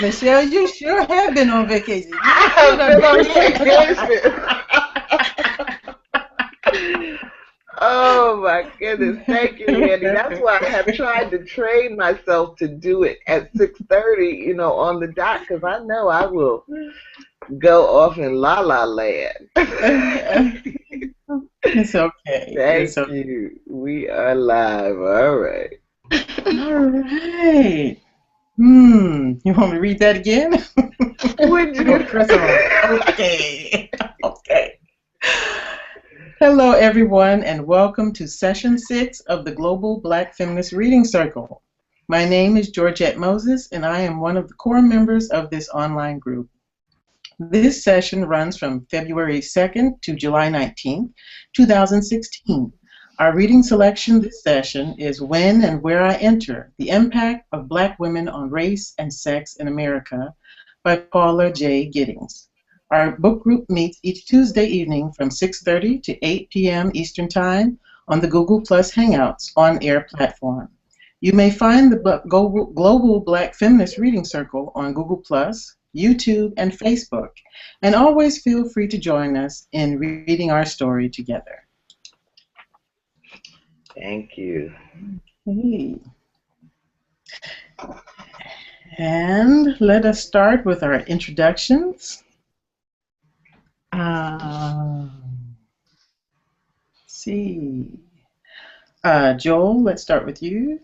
Michelle, you sure have been on vacation. You I've sure been on vacation. Oh my goodness. Thank you, Randie. That's why I have tried to train myself to do it at 6:30, on the dot, because I know I will go off in la la land. It's okay. Thank you. We are live. All right. All right. You want me to read that again? Would you? Press on. Okay. Okay. Hello, everyone, and welcome to Session 6 of the Global Black Feminist Reading Circle. My name is Georgette Moses, and I am one of the core members of this online group. This session runs from February 2nd to July 19th, 2016. Our reading selection this session is When and Where I Enter, The Impact of Black Women on Race and Sex in America by Paula J. Giddings. Our book group meets each Tuesday evening from 6:30 to 8 p.m. Eastern Time on the Google Plus Hangouts on-air platform. You may find the Global Black Feminist Reading Circle on Google Plus, YouTube, and Facebook, and always feel free to join us in reading our story together. Thank you. Okay. And let us start with our introductions. Let's see. Joel, let's start with you.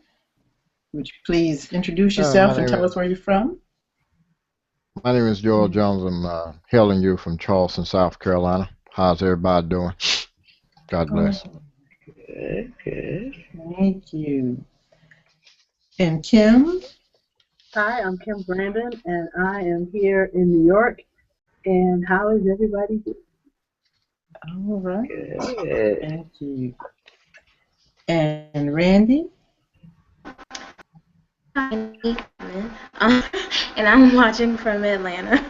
Would you please introduce yourself and tell us where you're from? My name is Joel Jones. I'm hailing you from Charleston, South Carolina. How's everybody doing? God bless. Good, good. Thank you. And Kim? Hi, I'm Kim Brandon, and I am here in New York. And how is everybody doing? All right. Good. Thank you. And Randie? Hi, and I'm watching from Atlanta.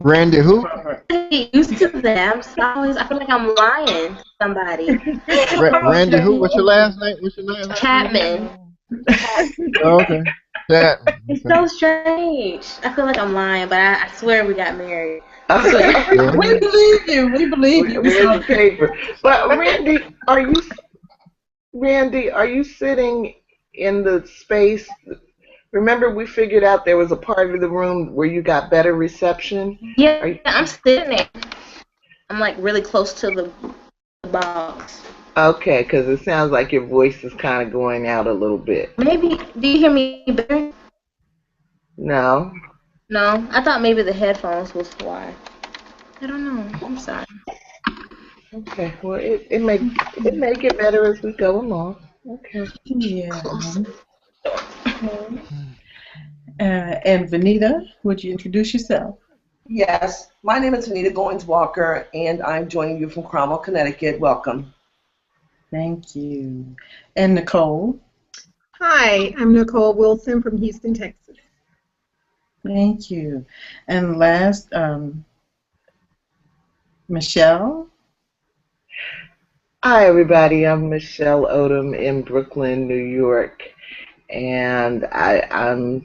Randie who? Get used to that. I feel like I'm lying to somebody. Randie who? What's your last name? Chapman. Oh, okay. Chapman. It's so strange. I feel like I'm lying, but I swear we got married. We believe you. We believe you. Where's the paper? But Randie, are you sitting in the space? Remember, we figured out there was a part of the room where you got better reception? Yeah, I'm sitting there. I'm like really close to the box. Okay, because it sounds like your voice is kind of going out a little bit. Maybe, do you hear me better? No. No? I thought maybe the headphones was why. I don't know. I'm sorry. Okay, well, it may get better as we go along. Okay. Yeah. And Venita, would you introduce yourself? Yes, my name is Venita Walker, and I'm joining you from Cromwell, Connecticut. Welcome. Thank you. And Nicole? Hi, I'm Nicole Wilson from Houston, Texas. Thank you. And last, Michelle? Hi, everybody. I'm Michelle Odom in Brooklyn, New York. And I'm,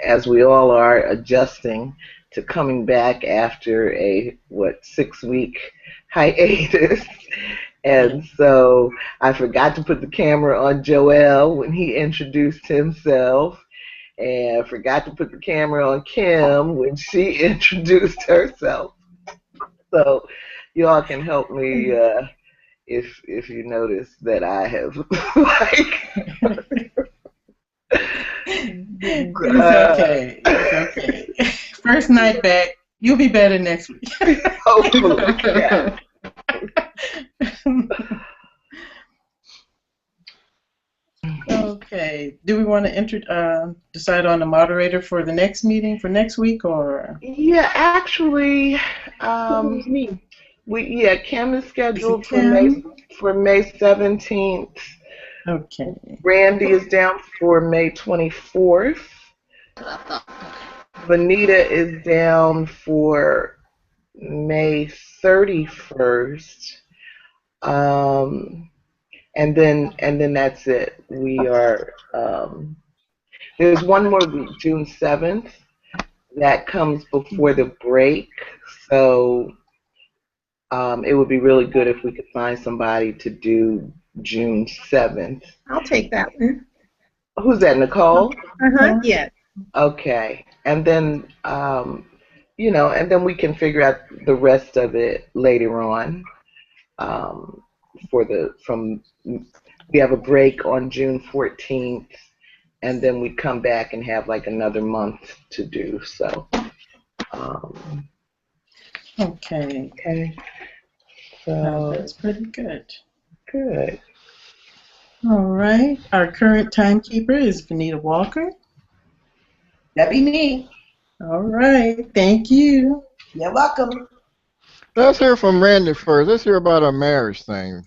as we all are, adjusting to coming back after a 6-week hiatus. And so I forgot to put the camera on Joel when he introduced himself, and I forgot to put the camera on Kim when she introduced herself. So you all can help me if you notice that I have It's okay. It's okay. First night back. You'll be better next week. Hopefully. Yeah. Okay. Do we want to decide on a moderator for the next meeting for next week, or? Yeah, actually, Kim is scheduled for May 17th. Okay. Randie is down for May 24th. Venita is down for May 31st. And then that's it. We are there's one more week, June 7th, that comes before the break. So it would be really good if we could find somebody to do June 7th. I'll take that one. Who's that, Nicole? Yeah. Okay. And then, and then we can figure out the rest of it later on. We have a break on June 14th, and then we come back and have like another month to do. So. Okay. Okay. So That's pretty good. good. All right. Our current timekeeper is Venita Walker. That be me. All right. Thank you. You're welcome. Let's hear from Randie first. Let's hear about our marriage thing.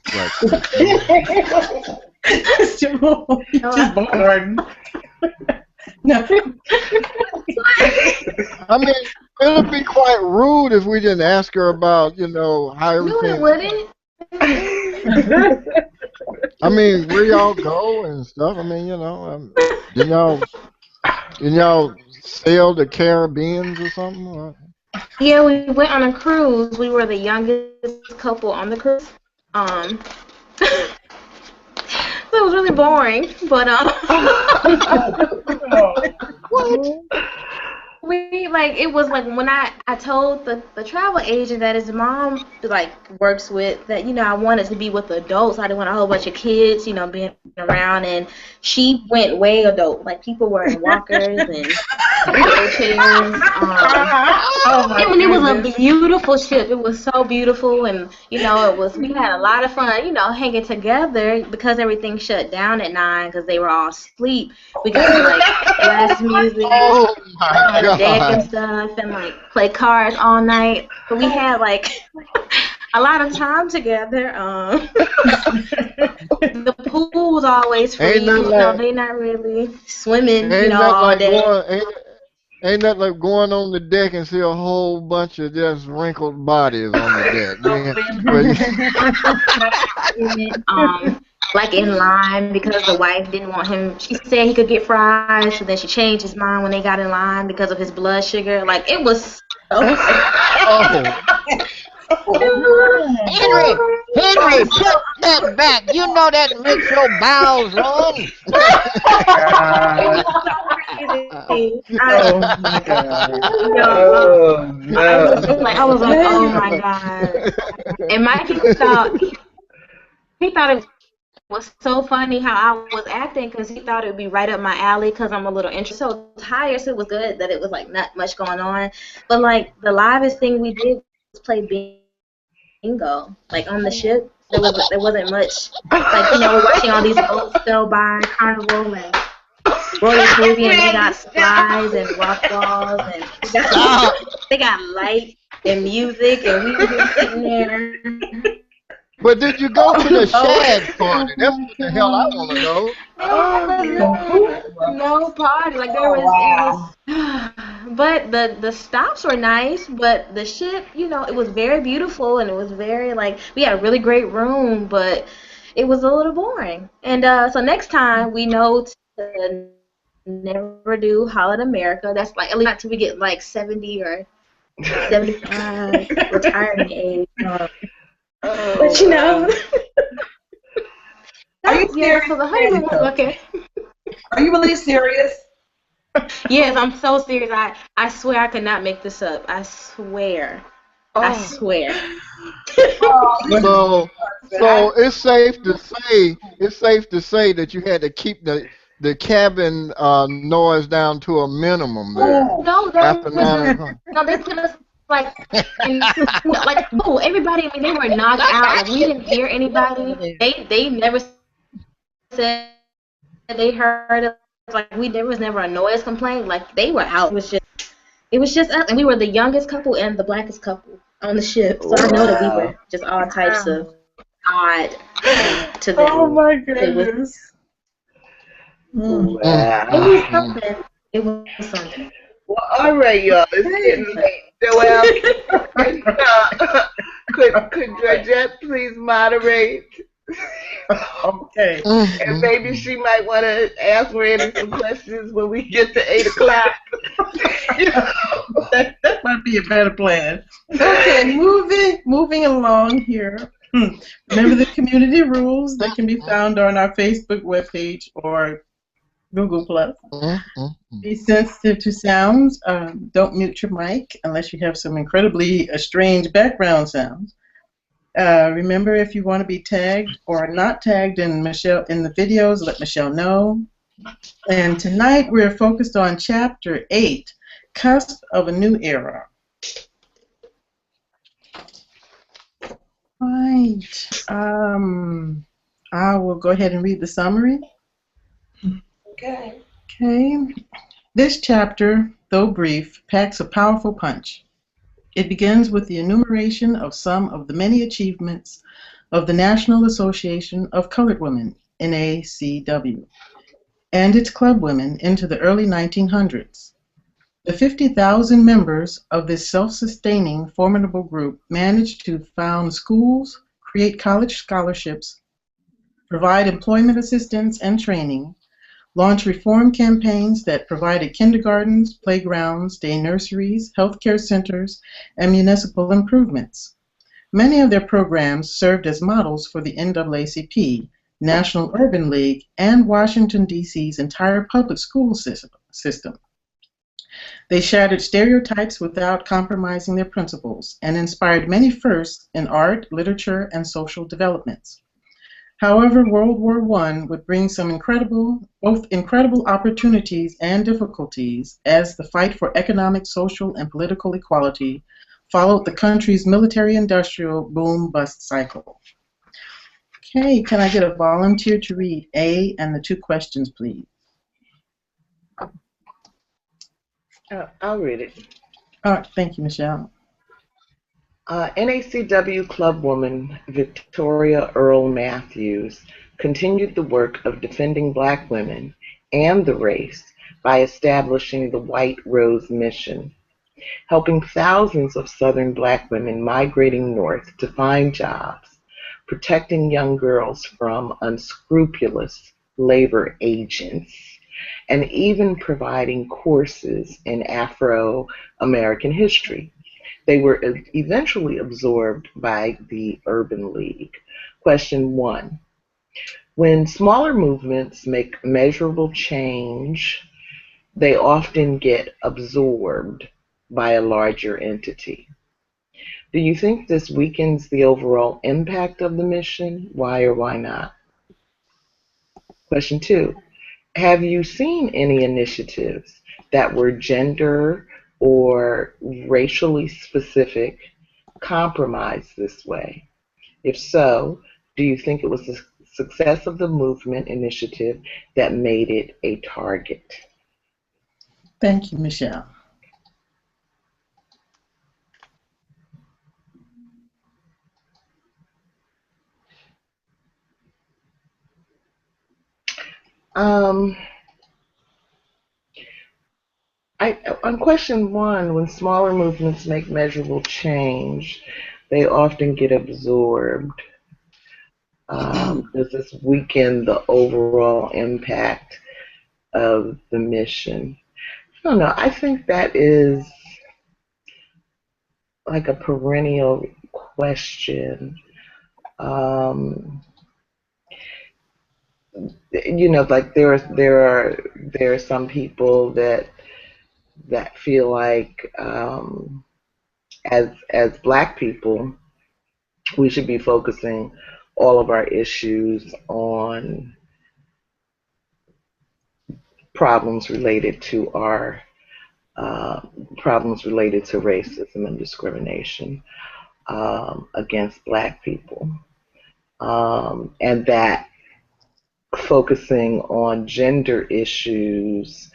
Just born. No. I mean, it would be quite rude if we didn't ask her about, how everything. No, it wouldn't. I mean, where y'all go and stuff. I mean, didn't y'all sail the Caribbeans or something? Or? Yeah, we went on a cruise. We were the youngest couple on the cruise. It was really boring, but What? it was like when I told the travel agent that his mom works with that I wanted to be with adults. I didn't want a whole bunch of kids being around, and she went way adult. Like people were in walkers and wheelchairs. It was a beautiful ship. It was so beautiful, and we had a lot of fun hanging together because everything shut down at 9 because they were all asleep. We got to blast music. Oh my God. Deck and stuff and play cards all night. But we had a lot of time together. The pool was always free. They not really swimming, all day. Ain't that like going on the deck and see a whole bunch of just wrinkled bodies on the deck? In line because the wife didn't want him. She said he could get fries, so then she changed his mind when they got in line because of his blood sugar. It was. Oh. Henry, put that back. You know that makes your bowels run. Oh my God. I was like, oh my God. And Mikey thought it was so funny how I was acting because he thought it would be right up my alley because I'm a little interested. So tired, so it was good that it was not much going on. But the livest thing we did was play bingo. On the ship, there wasn't much. We're watching all these boats sail by Carnival and Royal Caribbean. They got slides and rock walls and they got light and music and we were just sitting there. But did you go to the shag party? That's what the hell I want to know. No party. There was but the stops were nice, but the ship, it was very beautiful and it was very we had a really great room, but it was a little boring. And so next time we know to never do Holiday America. That's at least not until we get 70 or 75 retirement age. But Are you serious? So the honeymoon was okay. Are you really serious? Yes, I'm so serious. I swear I could not make this up. I swear. I swear. So it's safe to say that you had to keep the cabin noise down to a minimum there. No, after 9 o'clock. No, they put us everybody. I mean, they were knocked out. We didn't hear anybody. They never said they heard us. There was never a noise complaint. They were out. It was just us, and we were the youngest couple and the blackest couple on the ship. So I know that we were just all types of odd to them. Oh my goodness. Wow. It was something. Well, all right, y'all. It's getting late. Joelle, could Georgette please moderate? Okay. And maybe she might want to ask Randie some questions when we get to 8 o'clock. be a better plan. Okay. Moving along here. Remember the community rules that can be found on our Facebook webpage or Google Plus. Be sensitive to sounds. Don't mute your mic unless you have some incredibly strange background sounds. Remember, if you want to be tagged or not tagged in the videos, let Michelle know. And tonight we're focused on Chapter 8, Cusp of a New Era. Right. I will go ahead and read the summary. Okay. Okay. This chapter, though brief, packs a powerful punch. It begins with the enumeration of some of the many achievements of the National Association of Colored Women, NAACW, and its clubwomen into the early 1900s. The 50,000 members of this self-sustaining, formidable group managed to found schools, create college scholarships, provide employment assistance and training, launch reform campaigns that provided kindergartens, playgrounds, day nurseries, healthcare centers, and municipal improvements. Many of their programs served as models for the NAACP, National Urban League, and Washington, D.C.'s entire public school system. They shattered stereotypes without compromising their principles and inspired many firsts in art, literature, and social developments. However, World War I would bring some both incredible opportunities and difficulties as the fight for economic, social, and political equality followed the country's military-industrial boom-bust cycle. Okay, can I get a volunteer to read A and the 2 questions, please? I'll read it. All right, thank you, Michelle. NACW clubwoman Victoria Earl Matthews continued the work of defending Black women and the race by establishing the White Rose Mission, helping thousands of Southern Black women migrating north to find jobs, protecting young girls from unscrupulous labor agents, and even providing courses in Afro-American history. They were eventually absorbed by the Urban League. Question 1. When smaller movements make measurable change, they often get absorbed by a larger entity. Do you think this weakens the overall impact of the mission? Why or why not? Question 2. Have you seen any initiatives that were gender or racially specific compromised this way? If so, do you think it was the success of the movement initiative that made it a target? Thank you, Michelle. On question 1, when smaller movements make measurable change, they often get absorbed. Does this weaken the overall impact of the mission? I don't know. I think that is like a perennial question. Like there are some people that feel like as Black people, we should be focusing all of our issues on problems related to racism and discrimination against Black people, and that focusing on gender issues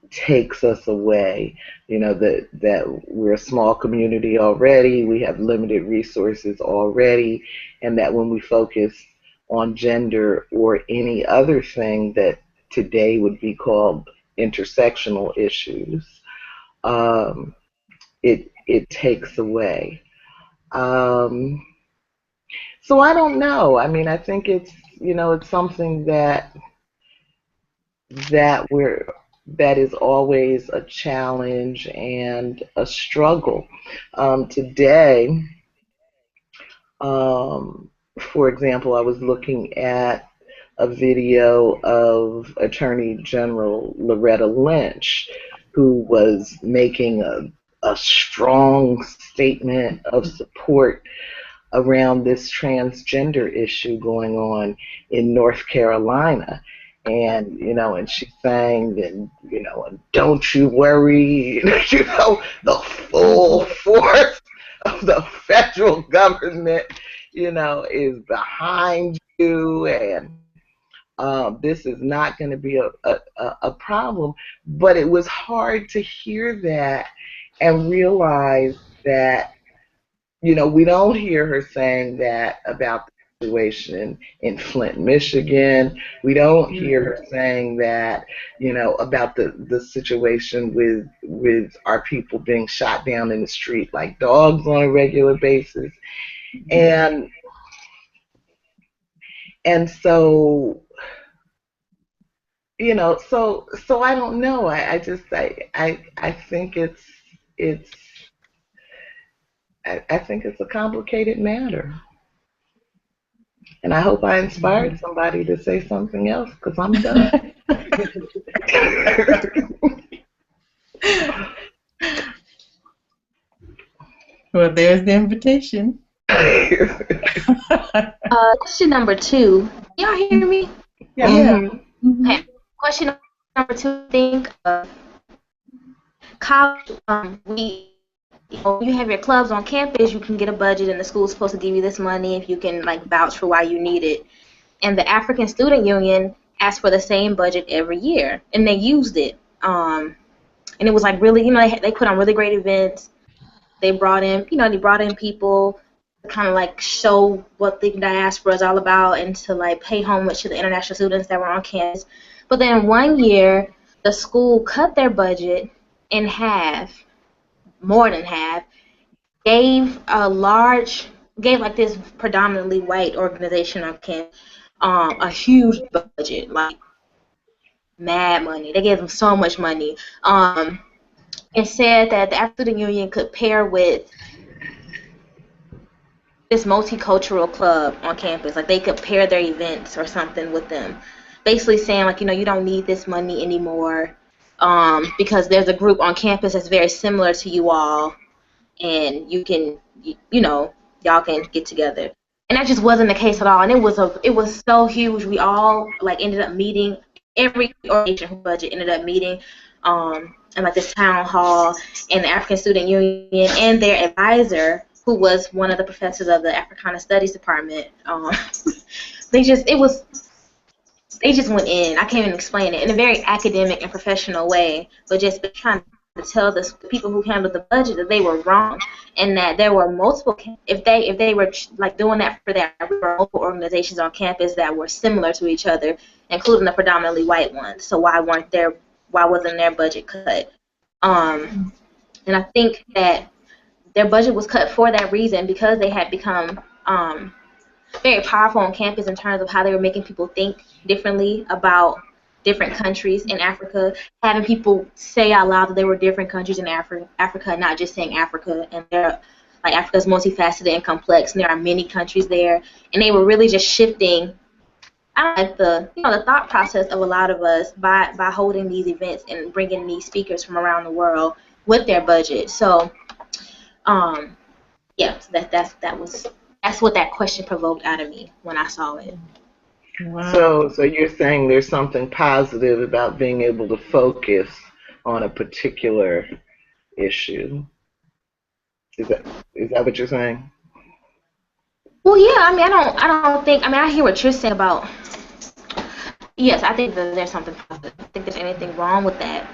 takes us away. That we're a small community already, we have limited resources already, and that when we focus on gender or any other thing that today would be called intersectional issues, it takes away. So I don't know. I mean, I think it's something that we're that is always a challenge and a struggle. Today, for example, I was looking at a video of Attorney General Loretta Lynch, who was making a strong statement of support around this transgender issue going on in North Carolina. And, and she's saying that, don't you worry, the full force of the federal government, is behind you, and this is not going to be a problem. But it was hard to hear that and realize that, we don't hear her saying that about the situation in Flint, Michigan. We don't hear her saying that, about the situation with our people being shot down in the street like dogs on a regular basis. And so, so I don't know. I think I think it's a complicated matter. And I hope I inspired somebody to say something else, because I'm done. Well, there's the invitation. Question number 2. Y'all hear me? Yeah. Mm-hmm. Okay. Question number 2. Think of college. You have your clubs on campus. You can get a budget, and the school's supposed to give you this money if you can vouch for why you need it. And the African Student Union asked for the same budget every year, and they used it. And it was really, they put on really great events. They brought in, people to kind of show what the diaspora is all about, and to pay homage to the international students that were on campus. But then one year, the school cut their budget in half, more than half, gave this predominantly white organization on campus a huge budget, mad money. They gave them so much money. And said that the African Student Union could pair with this multicultural club on campus. They could pair their events or something with them. Basically saying, you don't need this money anymore because there's a group on campus that's very similar to you all, and you can, y'all can get together. And that just wasn't the case at all. And it was so huge. We all ended up meeting. Every organization whose budget ended up meeting in this town hall, and the African Student Union and their advisor, who was one of the professors of the Africana Studies department. They just went in. I can't even explain it, in a very academic and professional way, but just trying to tell the people who handled the budget that they were wrong, and that there were multiple. If they were doing that for there were multiple organizations on campus that were similar to each other, including the predominantly white ones. So why wasn't their budget cut? And I think that their budget was cut for that reason, because they had become very powerful on campus in terms of how they were making people think differently about different countries in Africa, having people say out loud that there were different countries in Africa, not just saying Africa. And Africa's multifaceted and complex, and there are many countries there. And they were really just shifting the thought process of a lot of us by holding these events and bringing these speakers from around the world with their budget. So that's what that question provoked out of me when I saw it. Wow. So you're saying there's something positive about being able to focus on a particular issue. Is that what you're saying? Well, yeah. I don't think. I hear what you're saying about. Yes, I think that there's something positive. I don't think there's anything wrong with that.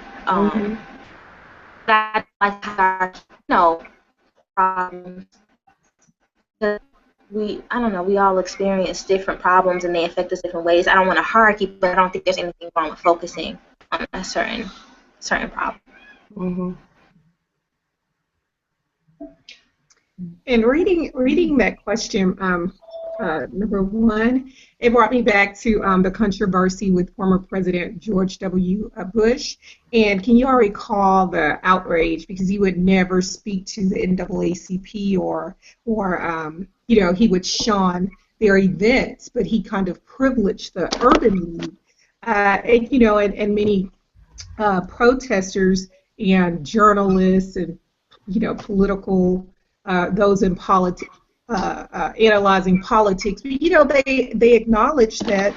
That problems. We all experience different problems, and they affect us different ways. I don't want to hierarchy, but I don't think there's anything wrong with focusing on a certain problem. Mm-hmm. And reading that question, Number one, it brought me back to the controversy with former President George W. Bush. And can you all recall the outrage because he would never speak to the NAACP or he would shun their events, but he kind of privileged the Urban League. And many protesters and journalists and political those in politics analyzing politics. But they acknowledge that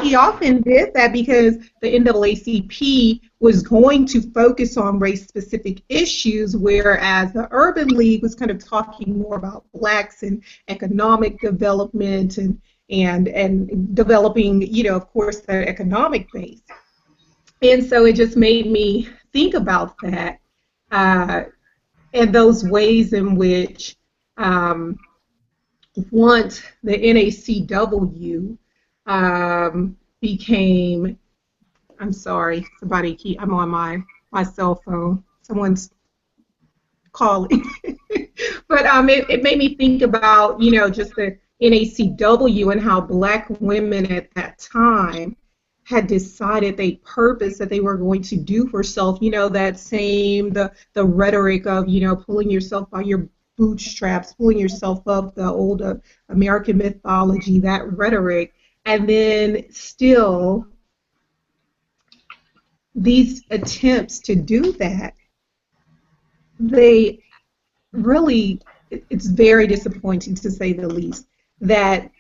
he often did that because the NAACP was going to focus on race-specific issues, whereas the Urban League was kind of talking more about blacks and economic development and developing, of course, the economic base. And so it just made me think about that and those ways in which once the NACW became, I'm sorry, I'm on my cell phone. Someone's calling. But it made me think about, just the NACW and how black women at that time had decided that they were going to do for self, that same, the rhetoric of, pulling yourself by your bootstraps, pulling yourself up, the old American mythology, that rhetoric, and then still these attempts to do that, they really, it's very disappointing to say the least, that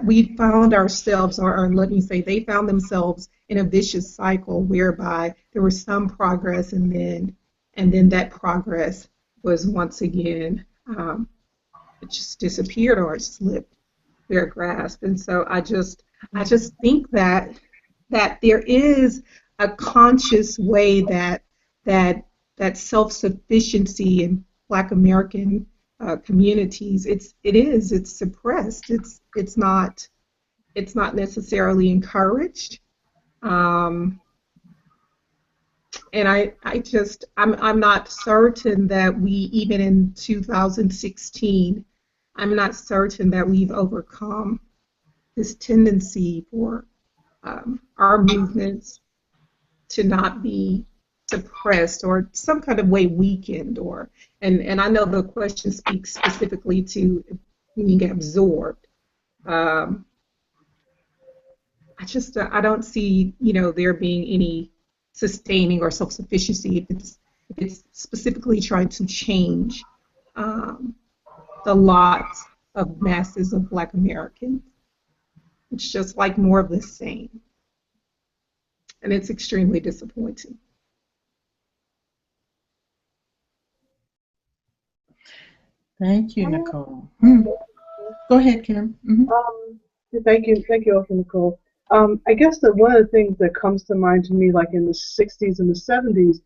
we found ourselves, or let me say, they found themselves in a vicious cycle whereby there was some progress and then that progress was once again it just disappeared or it slipped their grasp. And so I just think that there is a conscious way that self-sufficiency in Black American communities, it's suppressed. It's not necessarily encouraged. And I'm not certain that we, even in 2016, I'm not certain that we've overcome this tendency for our movements to not be suppressed or some kind of way weakened, and I know the question speaks specifically to being absorbed. I don't see there being any sustaining or self-sufficiency if it's specifically trying to change the lot of masses of Black Americans. It's just like more of the same, and it's extremely disappointing. Thank you, Nicole. Go ahead, Kim. Thank you, also, Nicole. I guess that one of the things that comes to mind to me, like in the 60s and the 70s,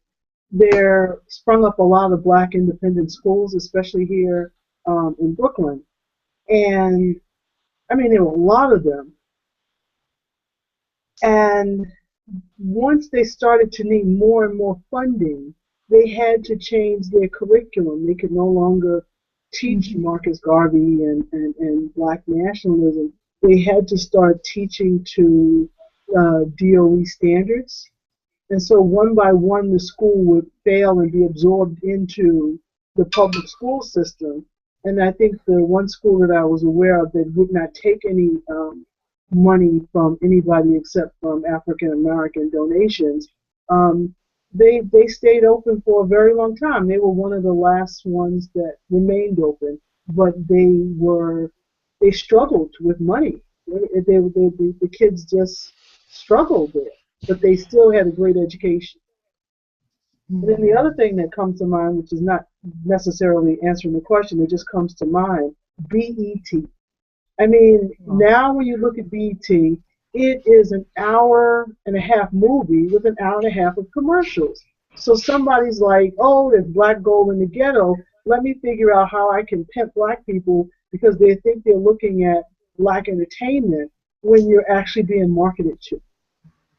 there sprung up a lot of Black independent schools, especially here in Brooklyn. And I mean, there were a lot of them. And once they started to need more and more funding, they had to change their curriculum. They could no longer teach Marcus Garvey and Black nationalism. They had to start teaching to DOE standards. And so one by one, the school would fail and be absorbed into the public school system. And I think the one school that I was aware of that would not take any money from anybody except from African American donations, they stayed open for a very long time. They were one of the last ones that remained open, but they struggled with money. The kids just struggled there, but they still had a great education. And then the other thing that comes to mind, which is not necessarily answering the question, it just comes to mind, BET. I mean, now when you look at BET, it is an hour-and-a-half movie with an hour-and-a-half of commercials. So somebody's like, oh, there's Black gold in the ghetto. Let me figure out how I can pimp Black people because they think they're looking at Black entertainment when you're actually being marketed to.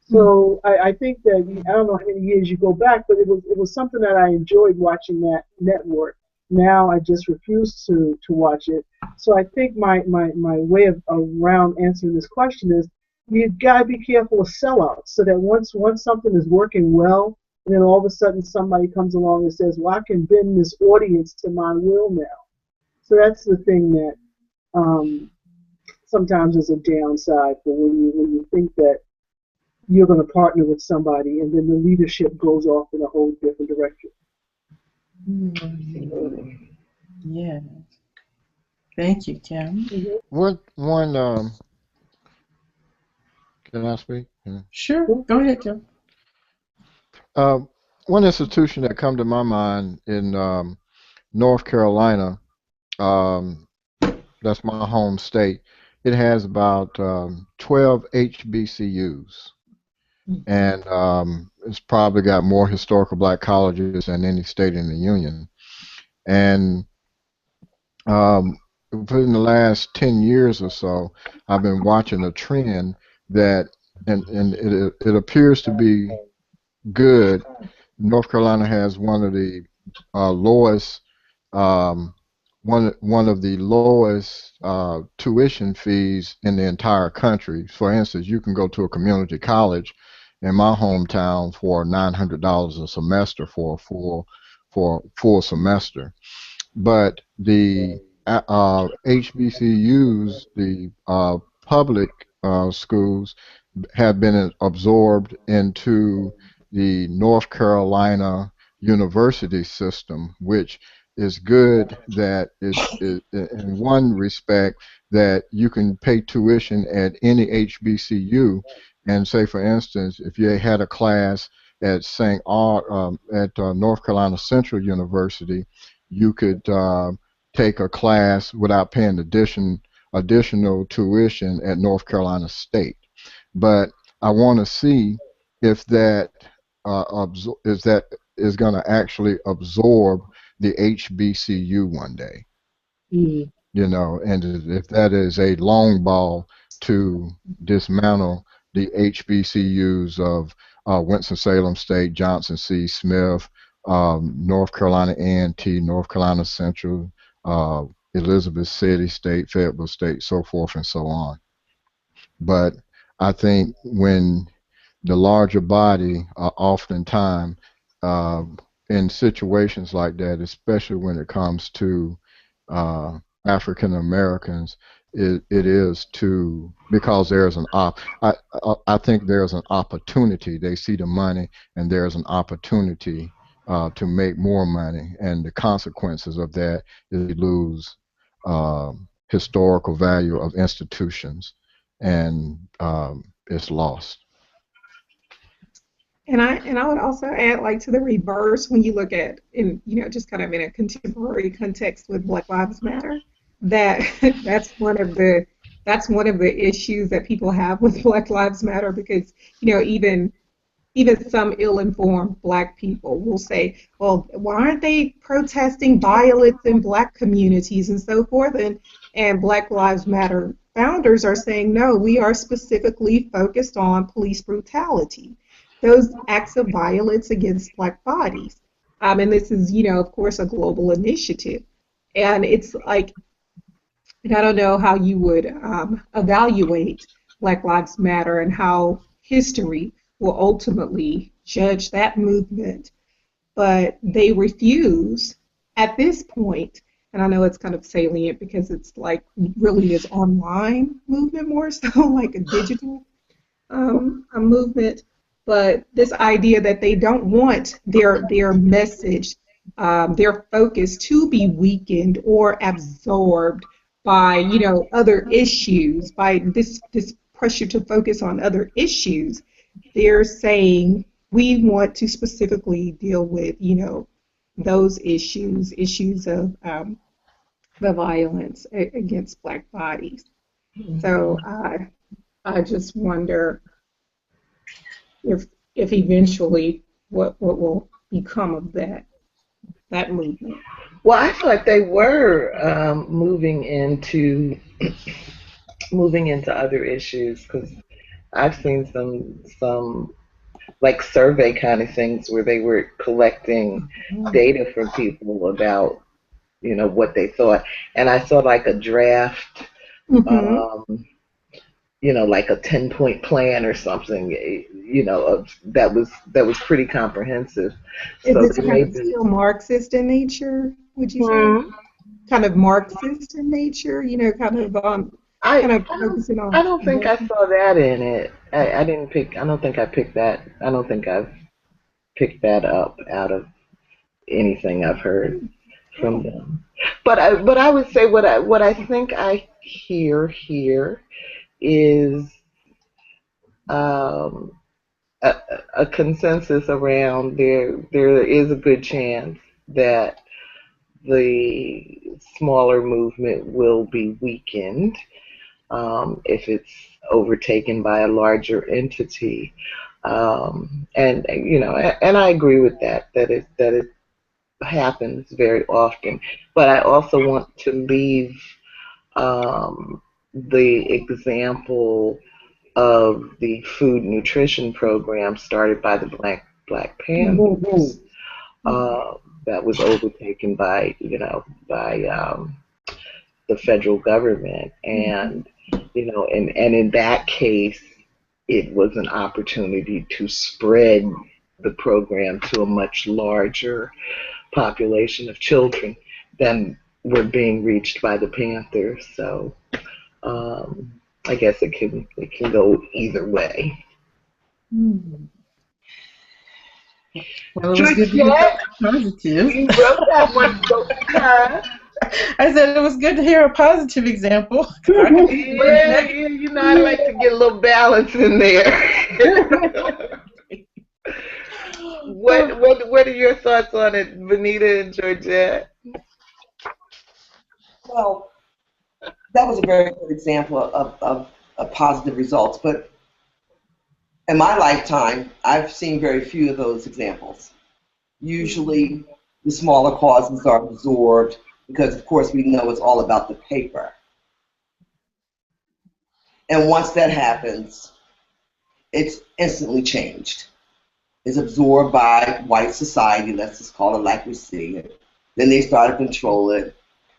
So I think that, I don't know how many years you go back, but it was something that I enjoyed watching that network. now I just refuse to watch it. So I think my way of around answering this question is you've got to be careful of sellouts, so that once something is working well, and then all of a sudden somebody comes along and says, well, I can bend this audience to my will now. So that's the thing that sometimes is a downside for when you think that you're going to partner with somebody and then the leadership goes off in a whole different direction. Yeah. Thank you, Kim. One, can I speak? Yeah. Sure. Go ahead, Kim. One institution that come to my mind in North Carolina, that's my home state. It has about 12 HBCUs, and it's probably got more historical black colleges than any state in the union. And within the last 10 years or so, I've been watching a trend that, and it appears to be good. North Carolina has one of the lowest one of the lowest tuition fees in the entire country. For instance, you can go to a community college in my hometown for $900 a semester for a full semester. But the HBCUs, the public schools, have been absorbed into the North Carolina university system, which is good that is in one respect that you can pay tuition at any HBCU, and say, for instance, if you had a class at North Carolina Central University, you could take a class without paying additional tuition at North Carolina State. But I want to see if that is going to actually absorb the HBCU one day. You know, and if that is a long ball to dismantle the HBCUs of Winston-Salem State, Johnson C. Smith, North Carolina A&T, North Carolina Central, Elizabeth City State, Fayetteville State, so forth and so on. But I think when the larger body, oftentimes in situations like that, especially when it comes to African Americans, it is to, because there's an I think there's an opportunity. They see the money, and there's an opportunity to make more money, and the consequences of that is you lose historical value of institutions, and it's lost. And I would also add, like, to the reverse, when you look at, in, you know, just kind of in a contemporary context with Black Lives Matter, that that's one of the issues that people have with Black Lives Matter, because, you know, even some ill-informed Black people will say, well, why aren't they protesting violence in Black communities and so forth? And Black Lives Matter founders are saying, no, we are specifically focused on police brutality, those acts of violence against Black bodies. And this is, you know, of course, a global initiative. And it's like, and I don't know how you would evaluate Black Lives Matter and how history will ultimately judge that movement, but they refuse at this point, and I know it's kind of salient because it's like really is online movement more so, like a digital a movement, but this idea that they don't want their message, their focus to be weakened or absorbed by, you know, other issues, by this pressure to focus on other issues. They're saying we want to specifically deal with, you know, those issues of the violence against Black bodies. So I just wonder if eventually what will become of that movement. Well, I feel like they were moving into other issues, because I've seen some like survey kind of things where they were collecting data from people about what they thought. And I saw like a draft, like a 10-point plan or something, that was pretty comprehensive. Is So it there kind may of be. still Marxist in nature, would you say? Kind of Marxist in nature, kind of focusing on. I don't think I saw that in it. I didn't pick. I don't think I picked that. I don't think I've picked that up out of anything I've heard from them. But I would say what I think I hear here is um, a consensus around there is a good chance that the smaller movement will be weakened if it's overtaken by a larger entity. And I agree with that it happens very often. But I also want to leave the example of the food nutrition program started by the Black Panthers that was overtaken by the federal government, and in that case it was an opportunity to spread the program to a much larger population of children than were being reached by the Panthers. So I guess it can go either way. Well, it was good to hear something positive. You wrote that one so kind. I said it was good to hear a positive example. Yeah, I like to get a little balance in there. What are your thoughts on it, Venita and Georgette? Well, that was a very good example of positive results, but in my lifetime, I've seen very few of those examples. Usually, the smaller causes are absorbed because, of course, we know it's all about the paper. And once that happens, it's instantly changed. It's absorbed by white society, let's just call it like we see it. Then they start to control it.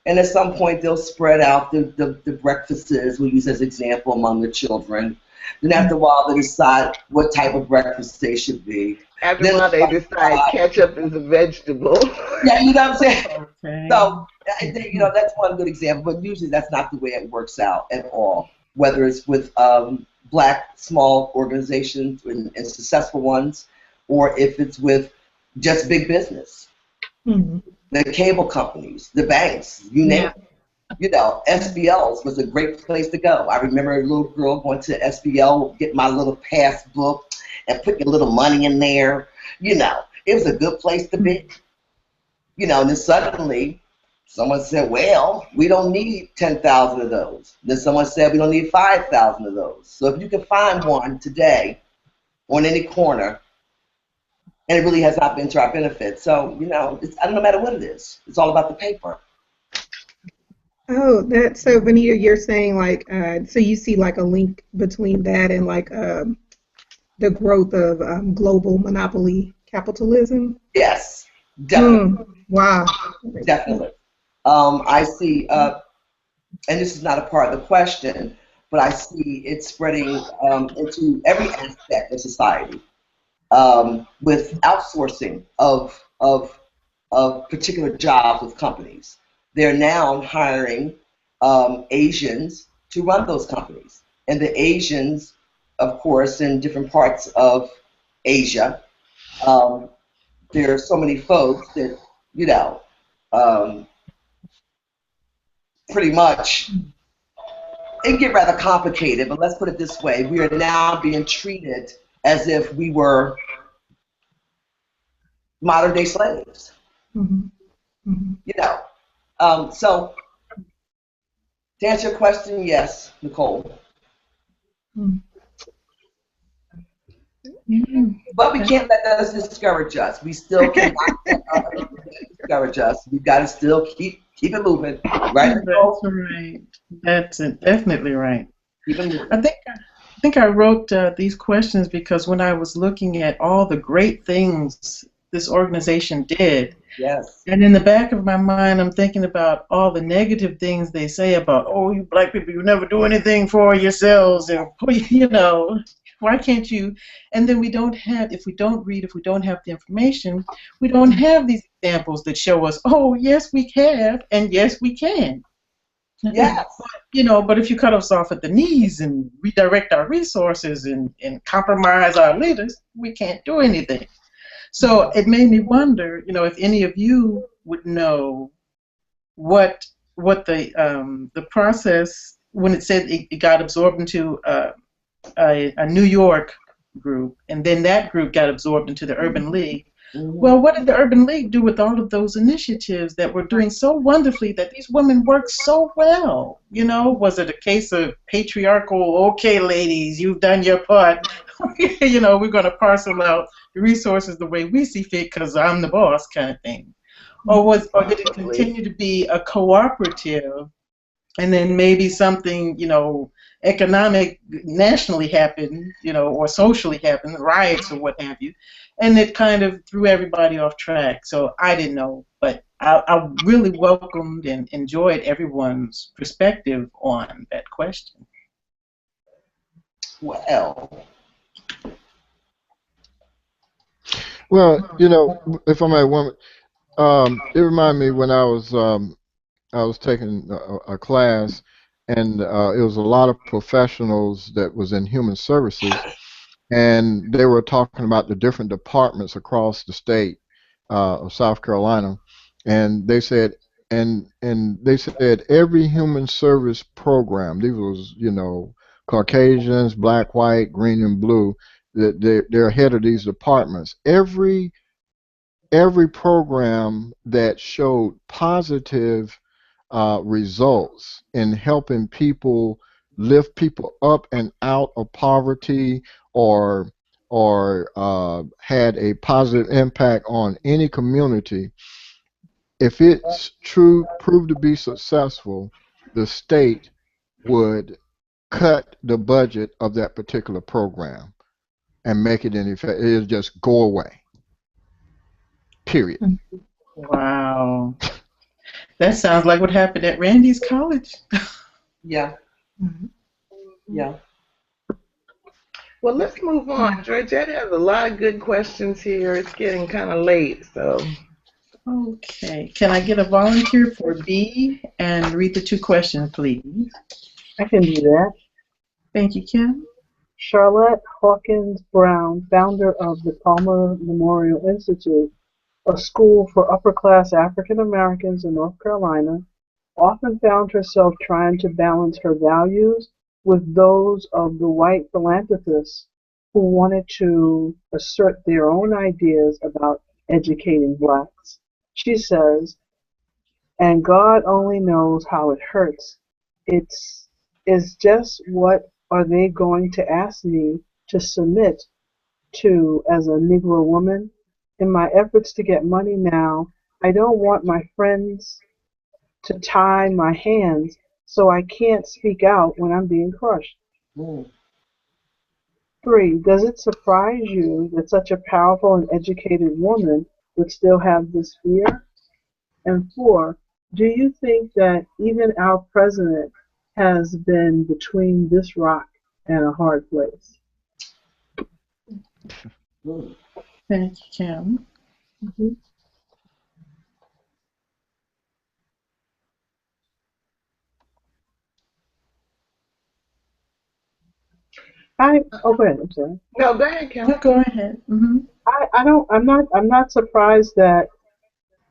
And at some point, they'll spread out the breakfasts, we'll use as an example, among the children. Then after a while, they decide what type of breakfast they should be. After a while, they decide ketchup is a vegetable. Yeah, you know what I'm saying? Okay. So, that's one good example, but usually that's not the way it works out at all. Whether it's with Black small organizations and successful ones, or if it's with just big business. The cable companies, the banks, you name it. SBLs was a great place to go. I remember a little girl going to SBL, get my little passbook and put your little money in there. It was a good place to be. And then suddenly someone said, well, we don't need 10,000 of those. Then someone said we don't need 5,000 of those. So if you can find one today on any corner, and it really has not been to our benefit. So, I don't know matter what it is. It's all about the paper. Oh, so Venita, you're saying so you see like a link between that and the growth of global monopoly capitalism? Yes, definitely. Wow. Definitely. I see, and this is not a part of the question, but I see it spreading into every aspect of society. With outsourcing of particular jobs with companies. They're now hiring Asians to run those companies. And the Asians, of course, in different parts of Asia, there are so many folks that, pretty much, it can get rather complicated, but let's put it this way. We are now being treated as if we were modern-day slaves. So to answer your question, yes, Nicole. But we can't let that discourage us. We still cannot let others discourage us. We've got to still keep it moving. Right, Nicole? That's right. That's definitely right. Keep it moving. I think I wrote these questions because when I was looking at all the great things this organization did. Yes. And in the back of my mind, I'm thinking about all the negative things they say about, oh, you black people, you never do anything for yourselves, and you know, why can't you? And then we don't have, if we don't read, if we don't have the information, we don't have these examples that show us, oh, yes, we have, and yes, we can. Yes. You know, but if you cut us off at the knees and redirect our resources and compromise our leaders, we can't do anything. So it made me wonder, you know, if any of you would know what the process, when it said it got absorbed into a New York group, and then that group got absorbed into the Urban League. Well, what did the Urban League do with all of those initiatives that were doing so wonderfully, that these women worked so well? You know, was it a case of patriarchal, okay, ladies, you've done your part, you know, we're going to parcel out the resources the way we see fit because I'm the boss kind of thing? Or did it continue to be a cooperative, and then maybe something, you know, economic nationally happened, you know, or socially happened, riots or what have you, and it kind of threw everybody off track? So I didn't know, but I really welcomed and enjoyed everyone's perspective on that question. Well, you know, if I may, it reminded me when I was taking a class, and it was a lot of professionals that was in human services, and they were talking about the different departments across the state of South Carolina, and they said, every human service program, these was, you know, Caucasians, black, white, green, and blue, that they're head of these departments. Every program that showed positive results in helping people, lift people up and out of poverty, or had a positive impact on any community, if it's proved to be successful, the state would cut the budget of that particular program and make it ineffective. It'll just go away. Period. Wow. That sounds like what happened at Randie's college. Yeah. Yeah. Well, let's move on. Georgette has a lot of good questions here. It's getting kind of late, so. Okay. Can I get a volunteer for B and read the 2 questions, please? I can do that. Thank you, Kim. Charlotte Hawkins Brown, founder of the Palmer Memorial Institute, a school for upper-class African Americans in North Carolina, often found herself trying to balance her values with those of the white philanthropists who wanted to assert their own ideas about educating blacks. She says, and God only knows how it hurts. It's just what are they going to ask me to submit to as a Negro woman? In my efforts to get money now, I don't want my friends to tie my hands so I can't speak out when I'm being crushed. 3, does it surprise you that such a powerful and educated woman would still have this fear? And 4, do you think that even our president has been between this rock and a hard place? Thank you, Kim. Go ahead. I'm sorry. No, go ahead, Kim. No, go ahead. I'm not surprised that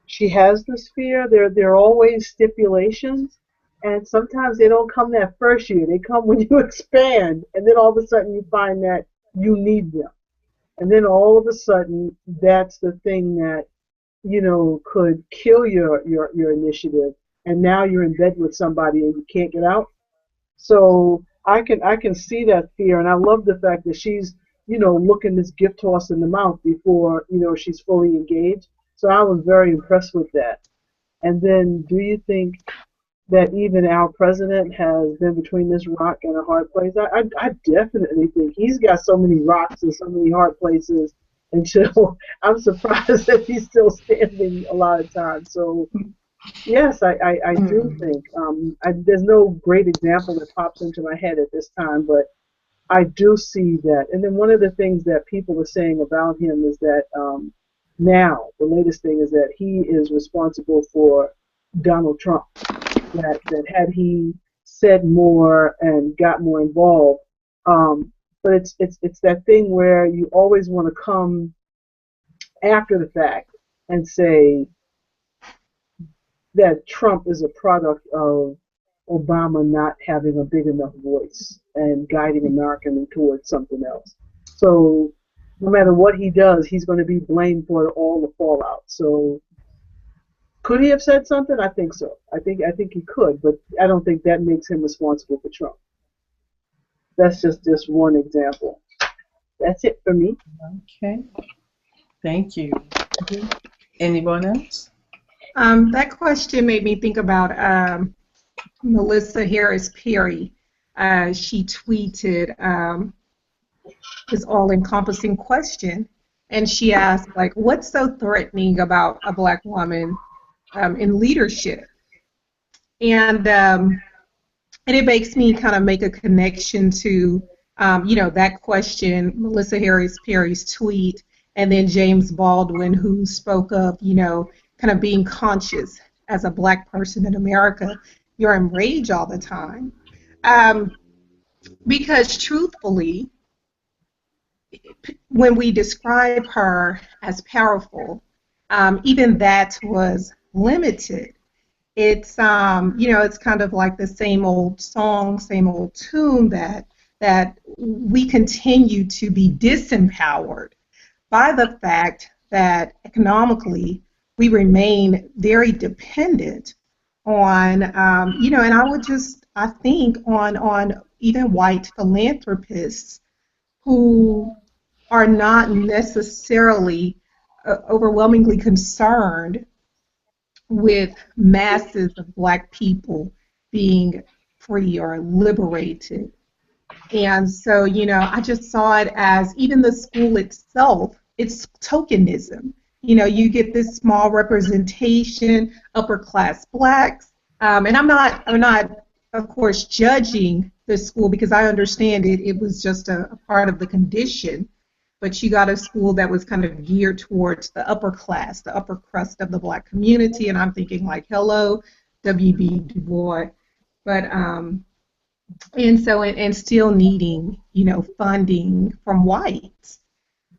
she has this fear. There are always stipulations, and sometimes they don't come that first year. They come when you expand, and then all of a sudden you find that you need them, and then all of a sudden that's the thing that, you know, could kill your initiative, and now you're in bed with somebody and you can't get out. So I can see that fear, and I love the fact that she's, you know, looking this gift horse in the mouth before, you know, she's fully engaged. So I was very impressed with that. And then, do you think that even our president has been between this rock and a hard place? I definitely think he's got so many rocks and so many hard places until I'm surprised that he's still standing a lot of times. So yes, I do think there's no great example that pops into my head at this time, but I do see that. And then one of the things that people are saying about him is that now the latest thing is that he is responsible for Donald Trump. That had he said more and got more involved, but it's that thing where you always want to come after the fact and say that Trump is a product of Obama not having a big enough voice and guiding America towards something else. So no matter what he does, he's going to be blamed for all the fallout. So could he have said something? I think so. I think he could, but I don't think that makes him responsible for Trump. That's just one example. That's it for me. Okay. Thank you. Anyone else? That question made me think about Melissa Harris Perry. She tweeted this all-encompassing question, and she asked, like, what's so threatening about a Black woman in leadership? And it makes me kind of make a connection to, that question, Melissa Harris Perry's tweet, and then James Baldwin, who spoke of, kind of being conscious as a Black person in America. You're enraged all the time. Because truthfully, when we describe her as powerful, even that was limited. It's it's kind of like the same old song, same old tune that we continue to be disempowered by the fact that economically we remain very dependent on and I think on even white philanthropists who are not necessarily overwhelmingly concerned with masses of Black people being free or liberated. And so, I just saw it as even the school itself, it's tokenism. You get this small representation, upper class Blacks, and I'm not, of course, judging the school because I understand it was just a part of the condition. But you got a school that was kind of geared towards the upper class, the upper crust of the Black community, and I'm thinking like, hello, W.B. Du Bois. But and still needing, funding from whites.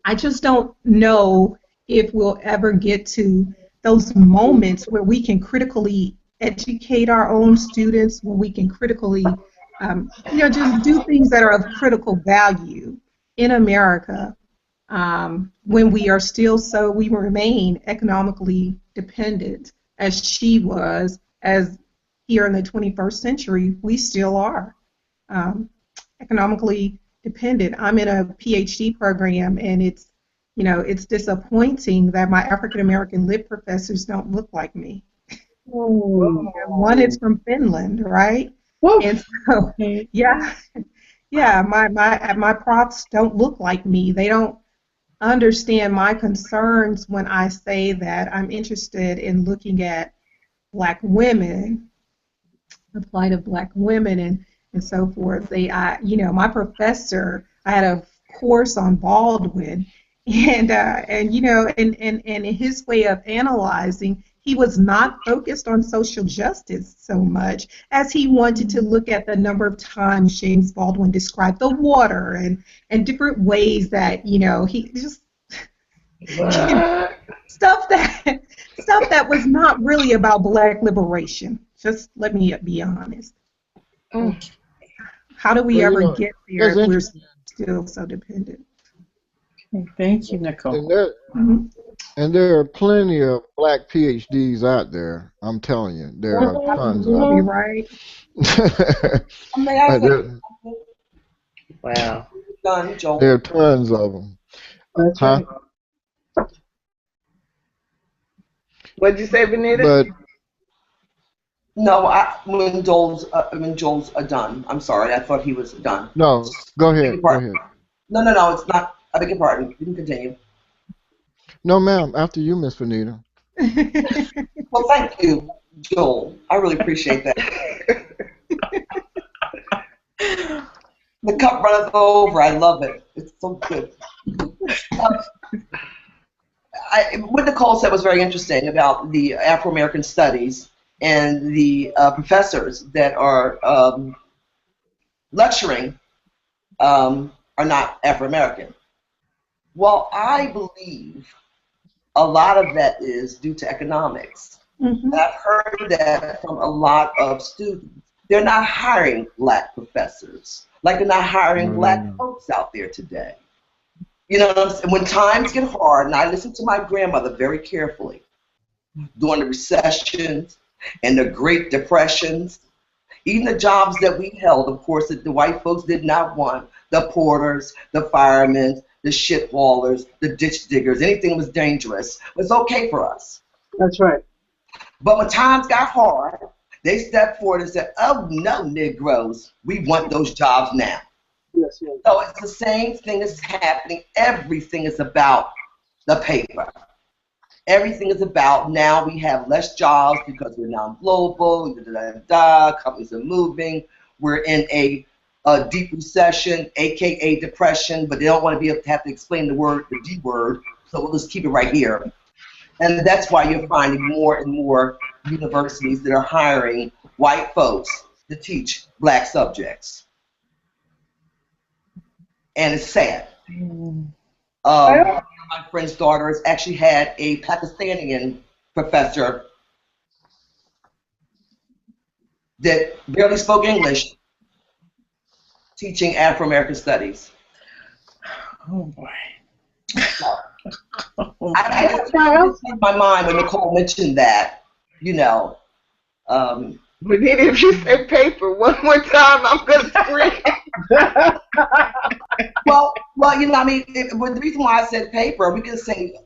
I just don't know if we'll ever get to those moments where we can critically educate our own students, where we can critically, just do things that are of critical value in America. When we are still we remain economically dependent, as she was, as here in the 21st century, we still are economically dependent. I'm in a PhD program, and it's disappointing that my African American lit professors don't look like me. One is from Finland, right? Whoa. And so, my profs don't look like me. They don't understand my concerns when I say that I'm interested in looking at Black women, the plight of Black women, and so forth. My professor, I had a course on Baldwin, and in his way of analyzing, he was not focused on social justice so much as he wanted to look at the number of times James Baldwin described the water and different ways that, he just stuff that was not really about Black liberation. Just let me be honest. How do we ever get there if we're still so dependent? Okay, thank you, Nicole. And there are plenty of Black PhDs out there. I'm telling you, there are tons of them. Right. Wow. There are tons of them. That's right. What'd you say, Venita? But no, when Joel's done. I'm sorry, I thought he was done. No, go ahead. Go ahead. No, it's not. I beg your pardon. You can continue. No, ma'am. After you, Miss Venita. Well, thank you, Joel. I really appreciate that. The cup runneth over. I love it. It's so good. What Nicole said was very interesting about the Afro-American studies and the professors that are lecturing are not Afro-American. Well, I believe a lot of that is due to economics. Mm-hmm. I've heard that from a lot of students. They're not hiring black professors, like they're not hiring black folks out there today. You know what I'm saying? When times get hard, and I listen to my grandmother very carefully during the recessions and the Great Depressions, even the jobs that we held, of course, that the white folks did not want, the porters, the firemen, the ship haulers, the ditch diggers, anything that was dangerous was okay for us. That's right. But when times got hard, they stepped forward and said, oh, no, Negroes, we want those jobs now. Yes, yes. So it's the same thing that's happening. Everything is about the paper. Everything is about now we have less jobs because we're now global, companies are moving. We're in a deep recession, aka depression, but they don't want to be able to have to explain the D word, so we'll just keep it right here. And that's why you're finding more and more universities that are hiring white folks to teach black subjects. And it's sad. My friend's daughter has actually had a Pakistani professor that barely spoke English teaching Afro-American studies. Oh, boy. I just in my mind when Nicole mentioned that, you know. But then if you say paper one more time, I'm going to scream. Well, you know, I mean, but the reason why I said paper, we can say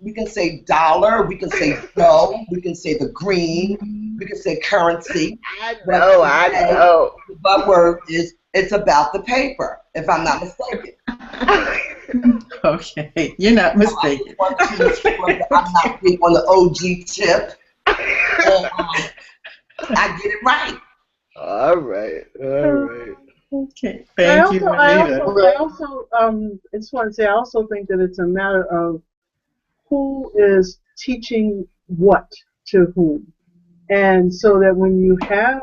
dollar, we can say dough, we can say the green, we can say currency. I know. The buzzword is it's about the paper, if I'm not mistaken. Okay, you're not mistaken. I'm not being on the OG tip. I get it right. All right. Okay, thank you, Anita. I also just want to say, I also think that it's a matter of who is teaching what to whom. And so that when you have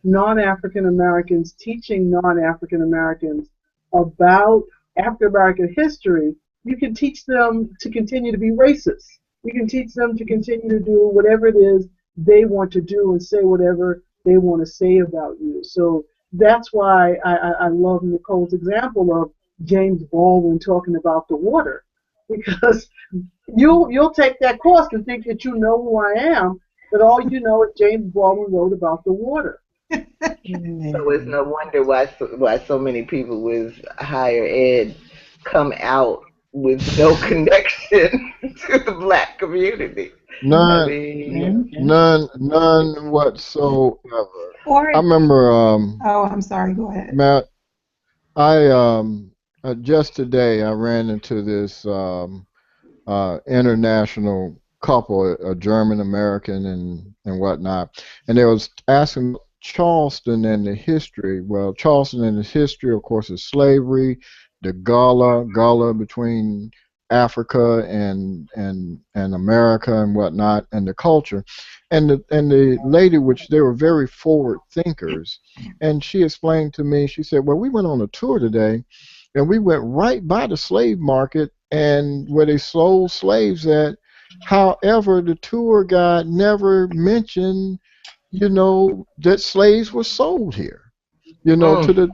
non-African Americans teaching non-African Americans about African American history, you can teach them to continue to be racist. You can teach them to continue to do whatever it is they want to do and say whatever they want to say about you. So that's why I love Nicole's example of James Baldwin talking about the water, because you'll take that course and think that you know who I am, but all you know is James Baldwin wrote about the water. So it's no wonder why so many people with higher ed come out with no connection to the black community. None whatsoever. I remember. Oh, I'm sorry. Go ahead. Matt, I just today I ran into this international couple, a German American and whatnot, and they was asking Charleston and the history. Well, Charleston and the history, of course, is slavery, the Gullah between Africa and America and whatnot, and the culture, and the lady, which they were very forward thinkers, and she explained to me. She said, "Well, we went on a tour today, and we went right by the slave market and where they sold slaves at. However, the tour guide never mentioned, you know, that slaves were sold here." You know, to the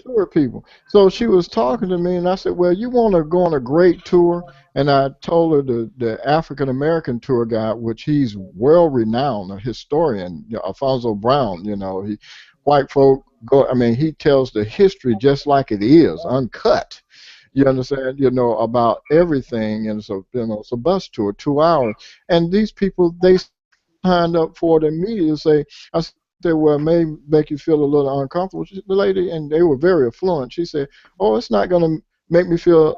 tour people. So she was talking to me, and I said, "Well, you want to go on a great tour?" And I told her the African American tour guide, which he's well renowned, a historian, Alfonso Brown. You know, white folk go. I mean, he tells the history just like it is, uncut. You understand? You know, about everything, and so it's a bus tour, 2 hours, and these people they signed up for it immediately. Say, I said, "Well, it may make you feel a little uncomfortable." The lady, and they were very affluent, she said, "Oh, it's not going to make me feel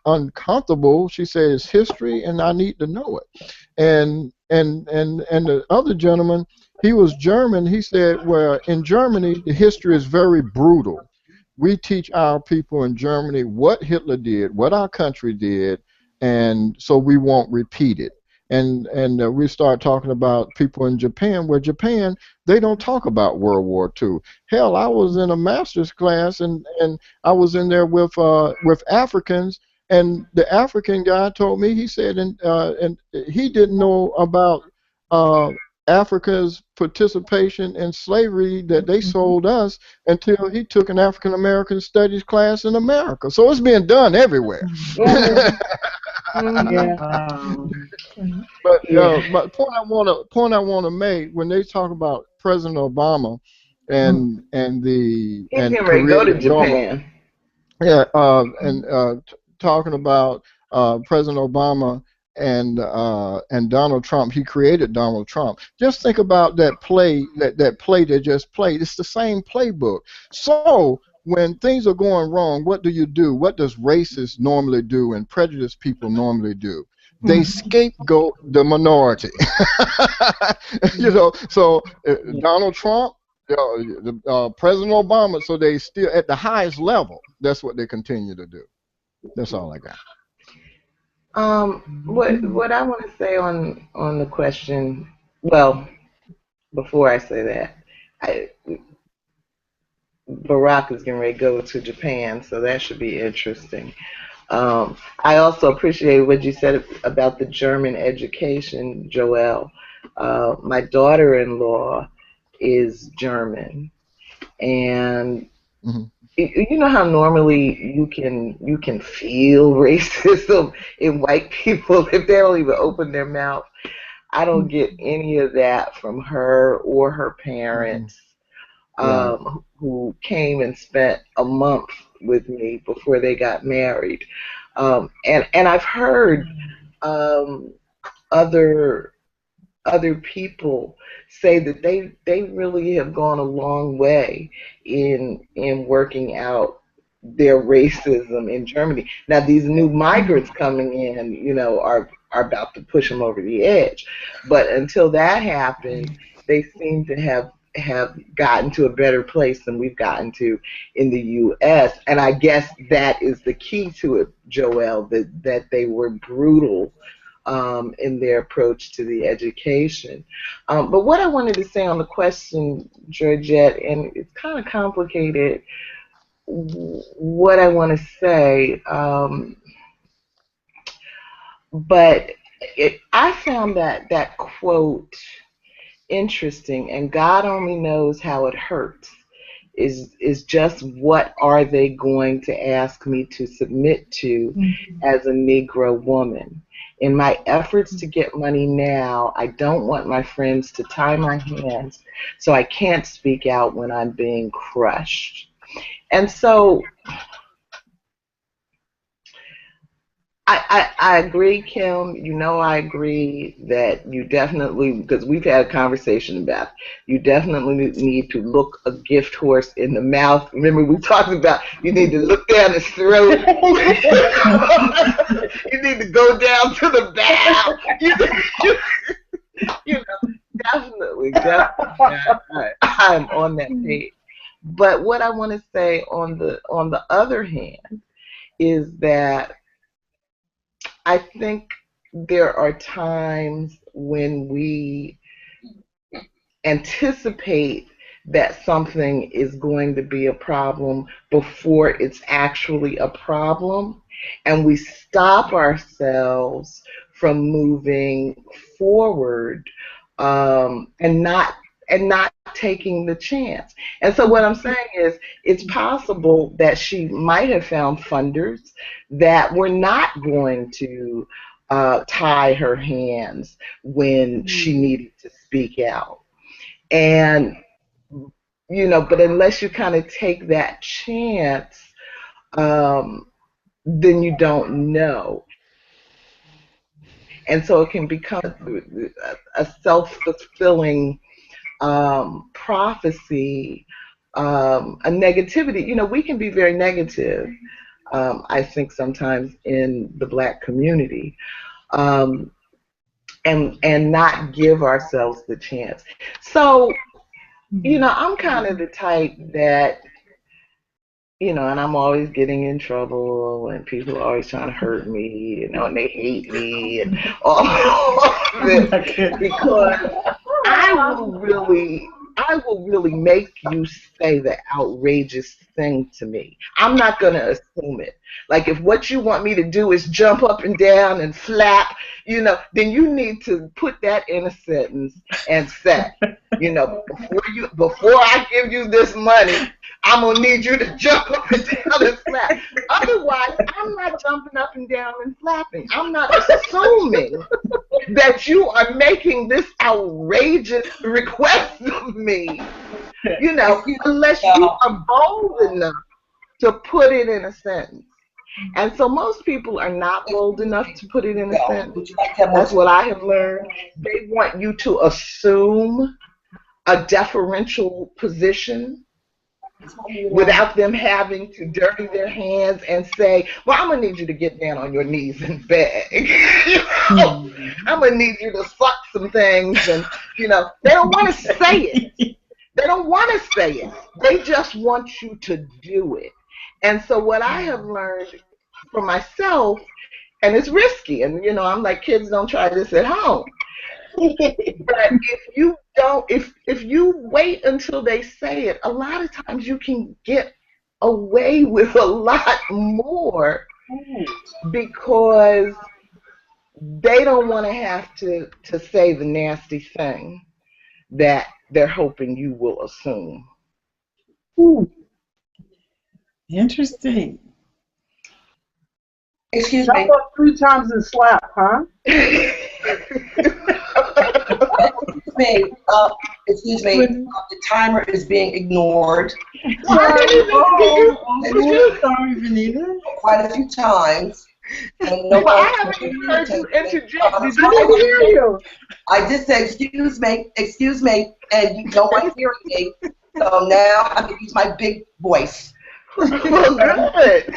uncomfortable. She said it's history and I need to know it. And the other gentleman, he was German. He said, well, in Germany, the history is very brutal. We teach our people in Germany what Hitler did, what our country did, and so we won't repeat it. And we start talking about people in Japan, where Japan, they don't talk about World War II. Hell, I was in a master's class, and I was in there with Africans, and the African guy told me, he said, and he didn't know about Africa's participation in slavery that they sold us until he took an African American studies class in America. So it's being done everywhere. Yeah. But but point I want to make, when they talk about President Obama and He's getting ready to go to Japan. Yeah, talking about President Obama and Donald Trump. He created Donald Trump. Just think about that play, that play they just played. It's the same playbook. So when things are going wrong, what do you do? What does racists normally do and prejudiced people normally do? They scapegoat the minority. You know, so Donald Trump, President Obama, so they still at the highest level. That's what they continue to do. That's all I got. What I want to say on the question, well, before I say that, Barack is getting ready to go to Japan, so that should be interesting. I also appreciate what you said about the German education, Joelle. My daughter-in-law is German, and you know how normally you can feel racism in white people if they don't even open their mouth. I don't get any of that from her or her parents, who came and spent a month with me before they got married. And I've heard other people say that they really have gone a long way in working out their racism in Germany. Now these new migrants coming in, you know, are about to push them over the edge. But until that happened, they seem to have gotten to a better place than we've gotten to in the U.S. And I guess that is the key to it, Joelle, that they were brutal in their approach to the education. But what I wanted to say on the question, Georgette, and it's kind of complicated, what I want to say, but I found that quote interesting, and God only knows how it hurts, is just what are they going to ask me to submit to as a Negro woman. In my efforts to get money now, I don't want my friends to tie my hands so I can't speak out when I'm being crushed. And so I agree, Kim. You know, I agree that you definitely, because we've had a conversation about it, you definitely need to look a gift horse in the mouth. Remember, we talked about you need to look down his throat. You need to go down to the bow. You know, definitely. I'm on that page. But what I want to say on the other hand is that I think there are times when we anticipate that something is going to be a problem before it's actually a problem, and we stop ourselves from moving forward and not taking the chance. And so what I'm saying is, it's possible that she might have found funders that were not going to tie her hands when she needed to speak out. And, you know, but unless you kind of take that chance, then you don't know. And so it can become a self-fulfilling prophecy, a negativity. You know, we can be very negative I think sometimes in the Black community, and not give ourselves the chance. So, I'm kind of the type that, and I'm always getting in trouble, and people are always trying to hurt me, and they hate me, and all of this, because I will really make you say the outrageous thing to me. I'm not going to assume it. Like, if what you want me to do is jump up and down and flap, then you need to put that in a sentence and say, before I give you this money, I'm going to need you to jump up and down and flap. Otherwise, I'm not jumping up and down and flapping. I'm not assuming that you are making this outrageous request of me, unless you are bold enough to put it in a sentence. And so most people are not bold enough to put it in a sentence. That's what I have learned. They want you to assume a deferential position without them having to dirty their hands and say, well, I'm going to need you to get down on your knees and beg. I'm going to need you to suck some things. And, they don't want to say it. They don't want to say it. They just want you to do it. And so what I have learned for myself, and it's risky, and, I'm like, kids, don't try this at home. But if you wait until they say it, a lot of times you can get away with a lot more because they don't want to have to say the nasty thing that they're hoping you will assume. Ooh. Interesting. Excuse Jump me. up 3 times and slap, huh? Excuse me. The timer is being ignored. Sorry, Venita. Quite a few times. And no, I haven't even heard you interject. I didn't hear you. I did say, excuse me, and no one's hearing me. So now I'm going to use my big voice. Good.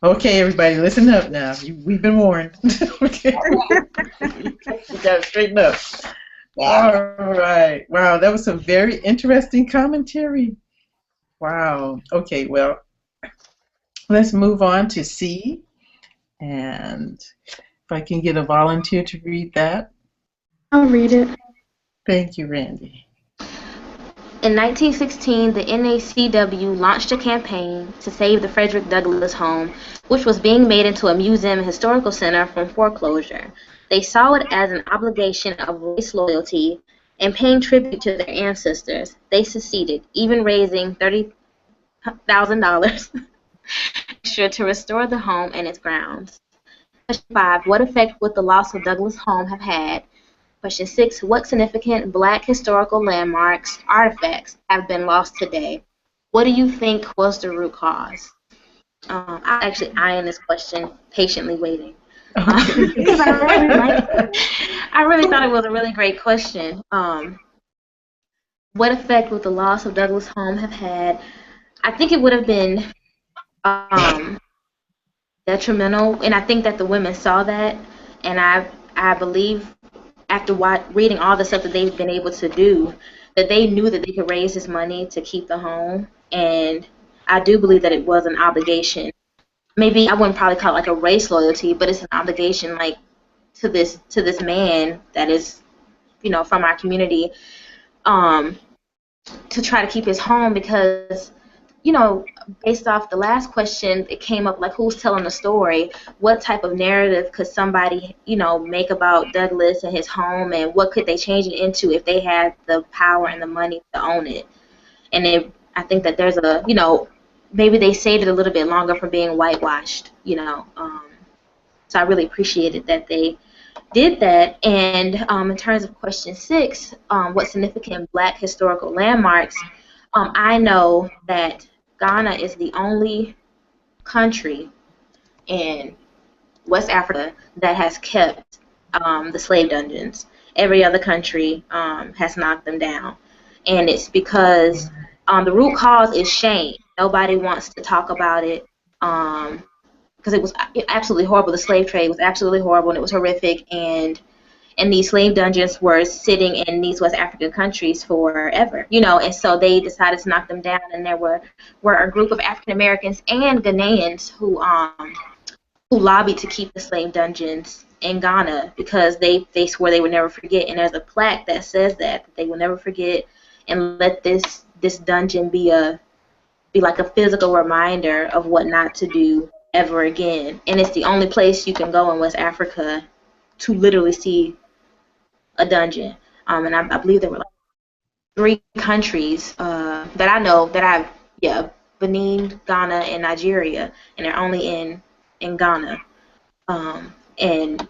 Okay, everybody, listen up now. We've been warned. Okay. We got to straighten up. Yeah. All right. Wow, that was some very interesting commentary. Wow. Okay, well, let's move on to C. And if I can get a volunteer to read that. I'll read it. Thank you, Randie. In 1916, the NACW launched a campaign to save the Frederick Douglass home, which was being made into a museum and historical center from foreclosure. They saw it as an obligation of race loyalty and paying tribute to their ancestors. They succeeded, even raising $30,000 extra to restore the home and its grounds. Question 5. What effect would the loss of Douglass home have had? Question 6. What significant Black historical landmarks, artifacts, have been lost today? What do you think was the root cause? I'm actually eyeing this question, patiently waiting. Because I really thought it was a really great question. What effect would the loss of Douglass home have had? I think it would have been detrimental, and I think that the women saw that, and I believe after reading all the stuff that they've been able to do, that they knew that they could raise this money to keep the home, and I do believe that it was an obligation. Maybe I wouldn't probably call it like a race loyalty, but it's an obligation like to this man that is, from our community, to try to keep his home because, based off the last question, it came up like who's telling the story, what type of narrative could somebody, make about Douglass and his home, and what could they change it into if they had the power and the money to own it. And I think that there's maybe they saved it a little bit longer from being whitewashed, so I really appreciated that they did that. And in terms of question 6, what significant Black historical landmarks, I know that Ghana is the only country in West Africa that has kept the slave dungeons. Every other country has knocked them down. And it's because the root cause is shame. Nobody wants to talk about it because it was absolutely horrible. The slave trade was absolutely horrible, and it was horrific. And these slave dungeons were sitting in these West African countries forever, and so they decided to knock them down. And there were a group of African Americans and Ghanaians who lobbied to keep the slave dungeons in Ghana because they swore they would never forget. And there's a plaque that says that they will never forget, and let this dungeon be like a physical reminder of what not to do ever again. And it's the only place you can go in West Africa to literally see a dungeon. And I believe there were like 3 countries that I know that Benin, Ghana, and Nigeria, and they're only in Ghana. And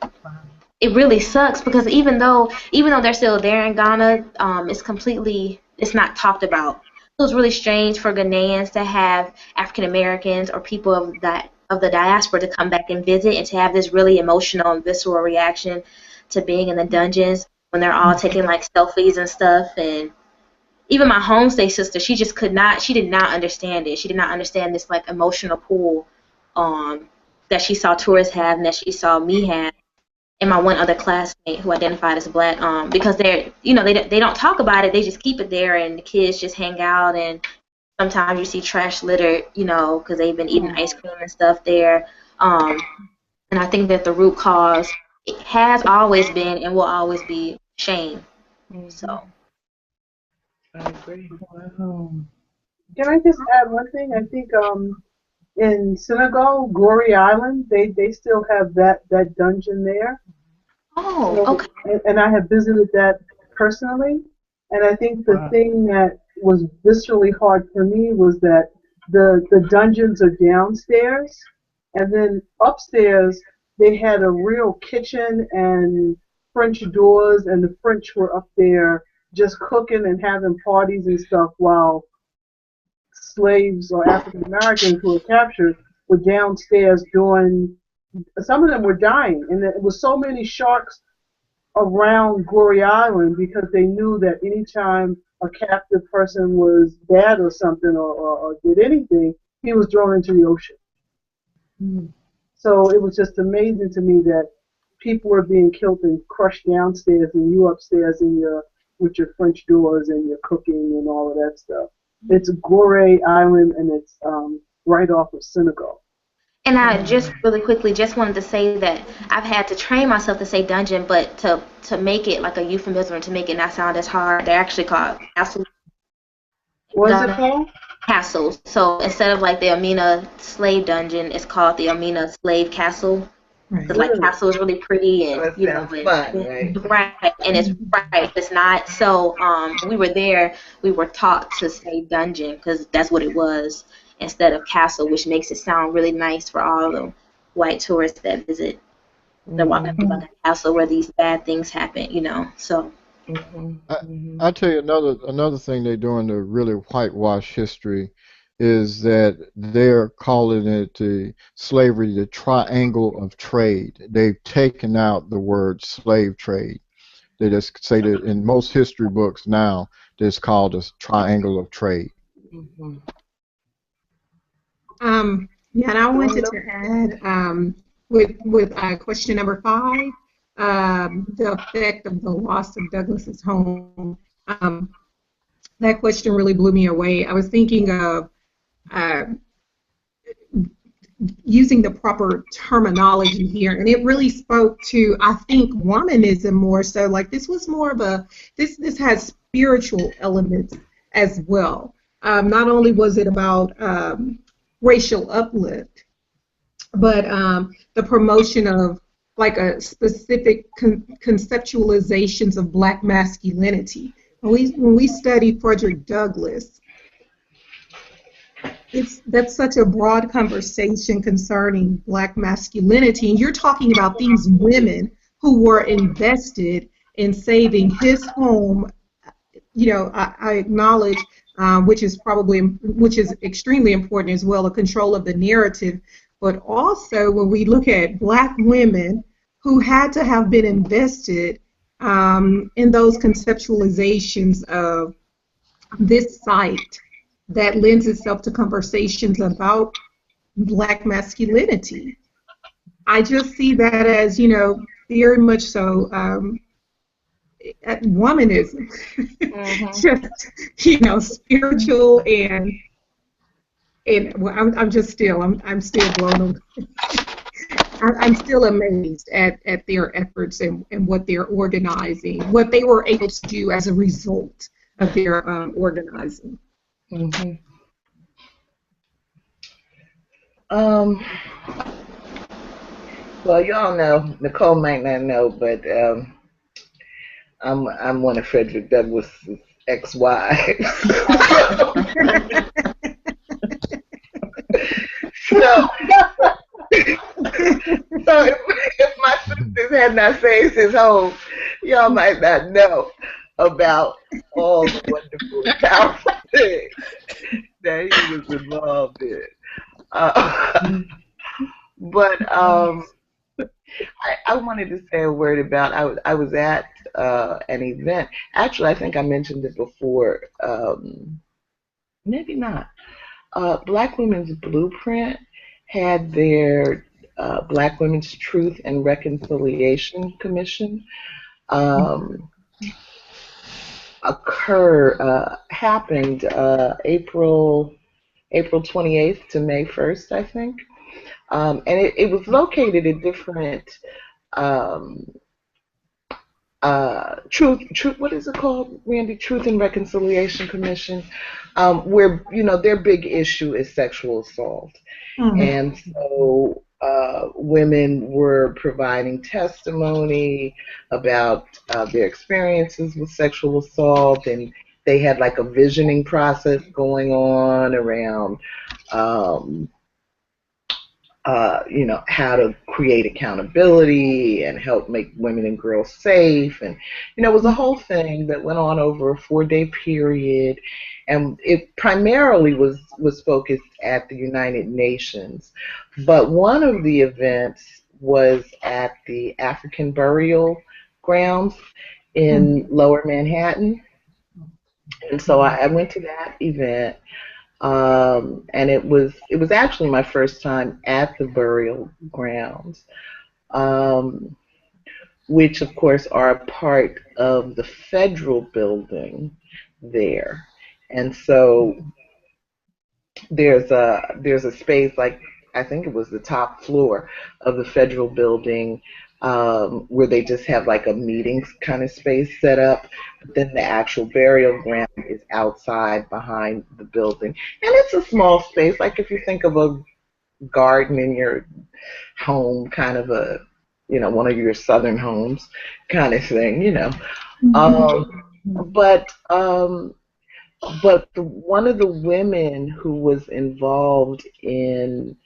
it really sucks because even though they're still there in Ghana, it's not talked about. It was really strange for Ghanaians to have African Americans or people of the diaspora to come back and visit and to have this really emotional and visceral reaction to being in the dungeons when they're all taking like selfies and stuff. And even my homestay sister, she did not understand it. She did not understand this like emotional pull that she saw tourists have and that she saw me have, and my one other classmate who identified as Black, because they don't talk about it. They just keep it there, and the kids just hang out, and sometimes you see trash littered, because they've been eating ice cream and stuff there. And I think that the root cause, it has always been and will always be shame. So I agree. Wow. Can I just add one thing? I think in Senegal, Glory Island, they still have that dungeon there. Oh, okay. And I have visited that personally. And I think the thing that was viscerally hard for me was that the dungeons are downstairs, and then upstairs they had a real kitchen and French doors, and the French were up there just cooking and having parties and stuff while slaves or African Americans who were captured were downstairs doing. Some of them were dying, and there was so many sharks around Glory Island because they knew that anytime a captive person was bad or something or did anything, he was thrown into the ocean. Mm. So it was just amazing to me that people were being killed and crushed downstairs, and you upstairs with your French doors and your cooking and all of that stuff. It's Glory Island, and it's right off of Senegal. And I just really quickly just wanted to say that I've had to train myself to say dungeon, but to make it like a euphemism, to make it not sound as hard, they're actually called castles. What is it called? Castles. So instead of like the Amina slave dungeon, it's called the Amina slave castle. Because like castle is really pretty and right, and it's right. It's not. So we were there. We were taught to say dungeon because that's what it was, instead of castle, which makes it sound really nice for all the white tourists that visit. They're walking through like a castle where these bad things happen, So. I tell you another thing they do in the really whitewash history is that they're calling it slavery the triangle of trade. They've taken out the word slave trade. They just say that in most history books now it's called a triangle of trade. Yeah, and I wanted to add with question number 5, the effect of the loss of Douglas's home. That question really blew me away. I was thinking of using the proper terminology here, and it really spoke to, I think, womanism more so. Like this was more of this has spiritual elements as well. Not only was it about racial uplift, but the promotion of like a specific conceptualizations of Black masculinity. When we study Frederick Douglass, that's such a broad conversation concerning Black masculinity, and you're talking about these women who were invested in saving his home. I acknowledge, which is extremely important as well, the control of the narrative, but also when we look at Black women who had to have been invested in those conceptualizations of this site that lends itself to conversations about Black masculinity. I just see that as, very much so womanism, just, spiritual and well, I'm still blown away. I'm still amazed at their efforts and what they're organizing, what they were able to do as a result of their organizing. Mm-hmm. Well, y'all know, Nicole might not know, but I'm one of Frederick Douglass' ex-wives. So if my sisters had not saved his home, y'all might not know about all the wonderful and powerful things that he was involved in. But I wanted to say a word about, I was at an event. Actually, I think I mentioned it before. Maybe not. Black Women's Blueprint had their Black Women's Truth and Reconciliation Commission happened April 28th to May 1st, I think. And it was located at different truth. What is it called, Randie? Truth and Reconciliation Commission, where their big issue is sexual assault, and so women were providing testimony about their experiences with sexual assault, and they had like a visioning process going on around. How to create accountability and help make women and girls safe. And, it was a whole thing that went on over a 4-day period. And it primarily was focused at the United Nations. But one of the events was at the African Burial Grounds in Lower Manhattan. And so I went to that event. And it was actually my first time at the burial grounds, which of course are a part of the federal building there. And so there's a space, like I think it was the top floor of the federal building, where they just have like a meetings kind of space set up. But then the actual burial ground is outside behind the building. And it's a small space, like if you think of a garden in your home, kind of a, one of your southern homes kind of thing, But one of the women who was involved in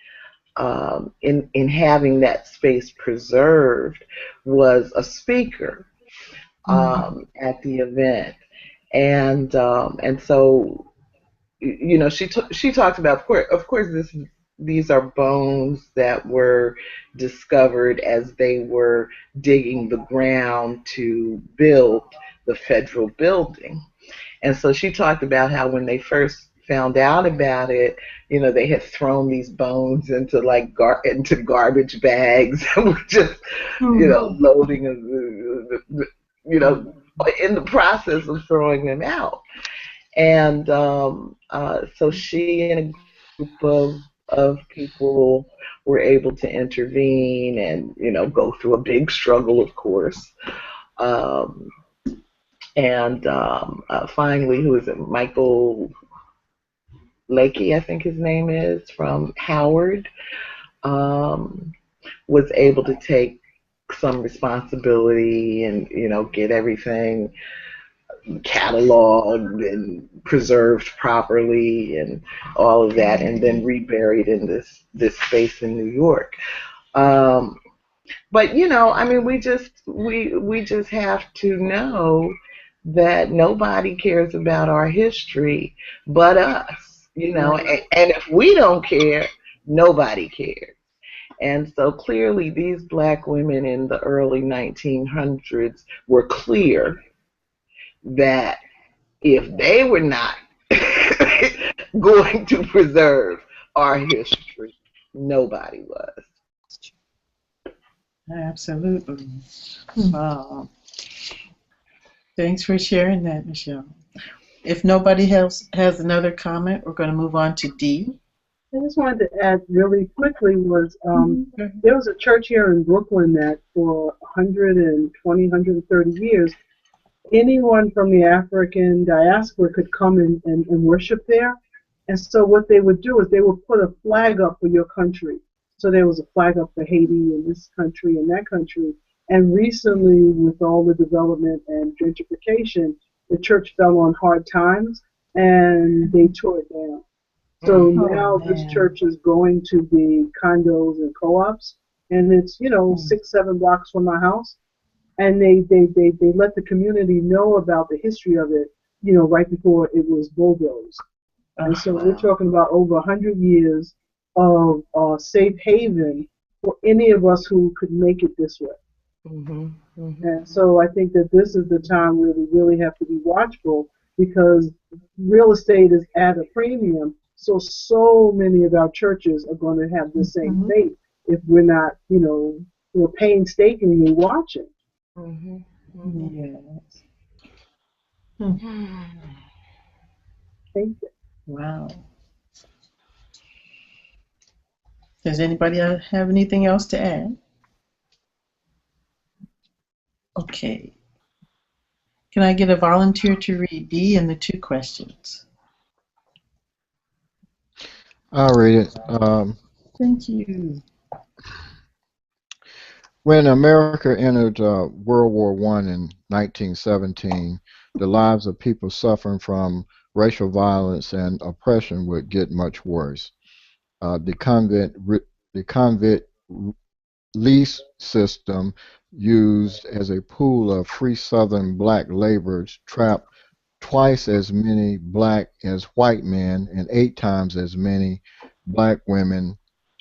having that space preserved was a speaker at the event, and so she talked about, of course these are bones that were discovered as they were digging the ground to build the federal building. And so she talked about how when they first found out about it, they had thrown these bones into like into garbage bags and were just, loading, in the process of throwing them out. And so she and a group of people were able to intervene and, go through a big struggle, of course. And finally, who is it? Michael Lakey, I think his name is, from Howard, was able to take some responsibility and, get everything cataloged and preserved properly and all of that, and then reburied in this space in New York. But we just have to know that nobody cares about our history but us, and if we don't care, nobody cares. And so clearly these Black women in the early 1900s were clear that if they were not going to preserve our history. Nobody was. Absolutely. Wow. Thanks for sharing that, Michelle. If nobody else has another comment, we're going to move on to D. I just wanted to add really quickly was there was a church here in Brooklyn that for 120, 130 years, anyone from the African diaspora could come and worship there. And so what they would do is they would put a flag up for your country. So there was a flag up for Haiti and this country and that country. And recently, with all the development and gentrification, the church fell on hard times and they tore it down. So now this church is going to be condos and co-ops, and it's 6, 7 blocks from my house, and they let the community know about the history of it, right before it was bulldozed. And so we're talking about over 100 years of safe haven for any of us who could make it this way. And so I think that this is the time where we really have to be watchful, because real estate is at a premium. So many of our churches are going to have the same fate if we're not, we're painstakingly watching. Yes. Thank you. Wow. Does anybody have anything else to add? Okay. Can I get a volunteer to read D and the 2 questions? I'll read it. Thank you. When America entered World War I in 1917, the lives of people suffering from racial violence and oppression would get much worse. The convict lease system, used as a pool of free Southern black laborers, trapped twice as many black as white men and 8 times as many black women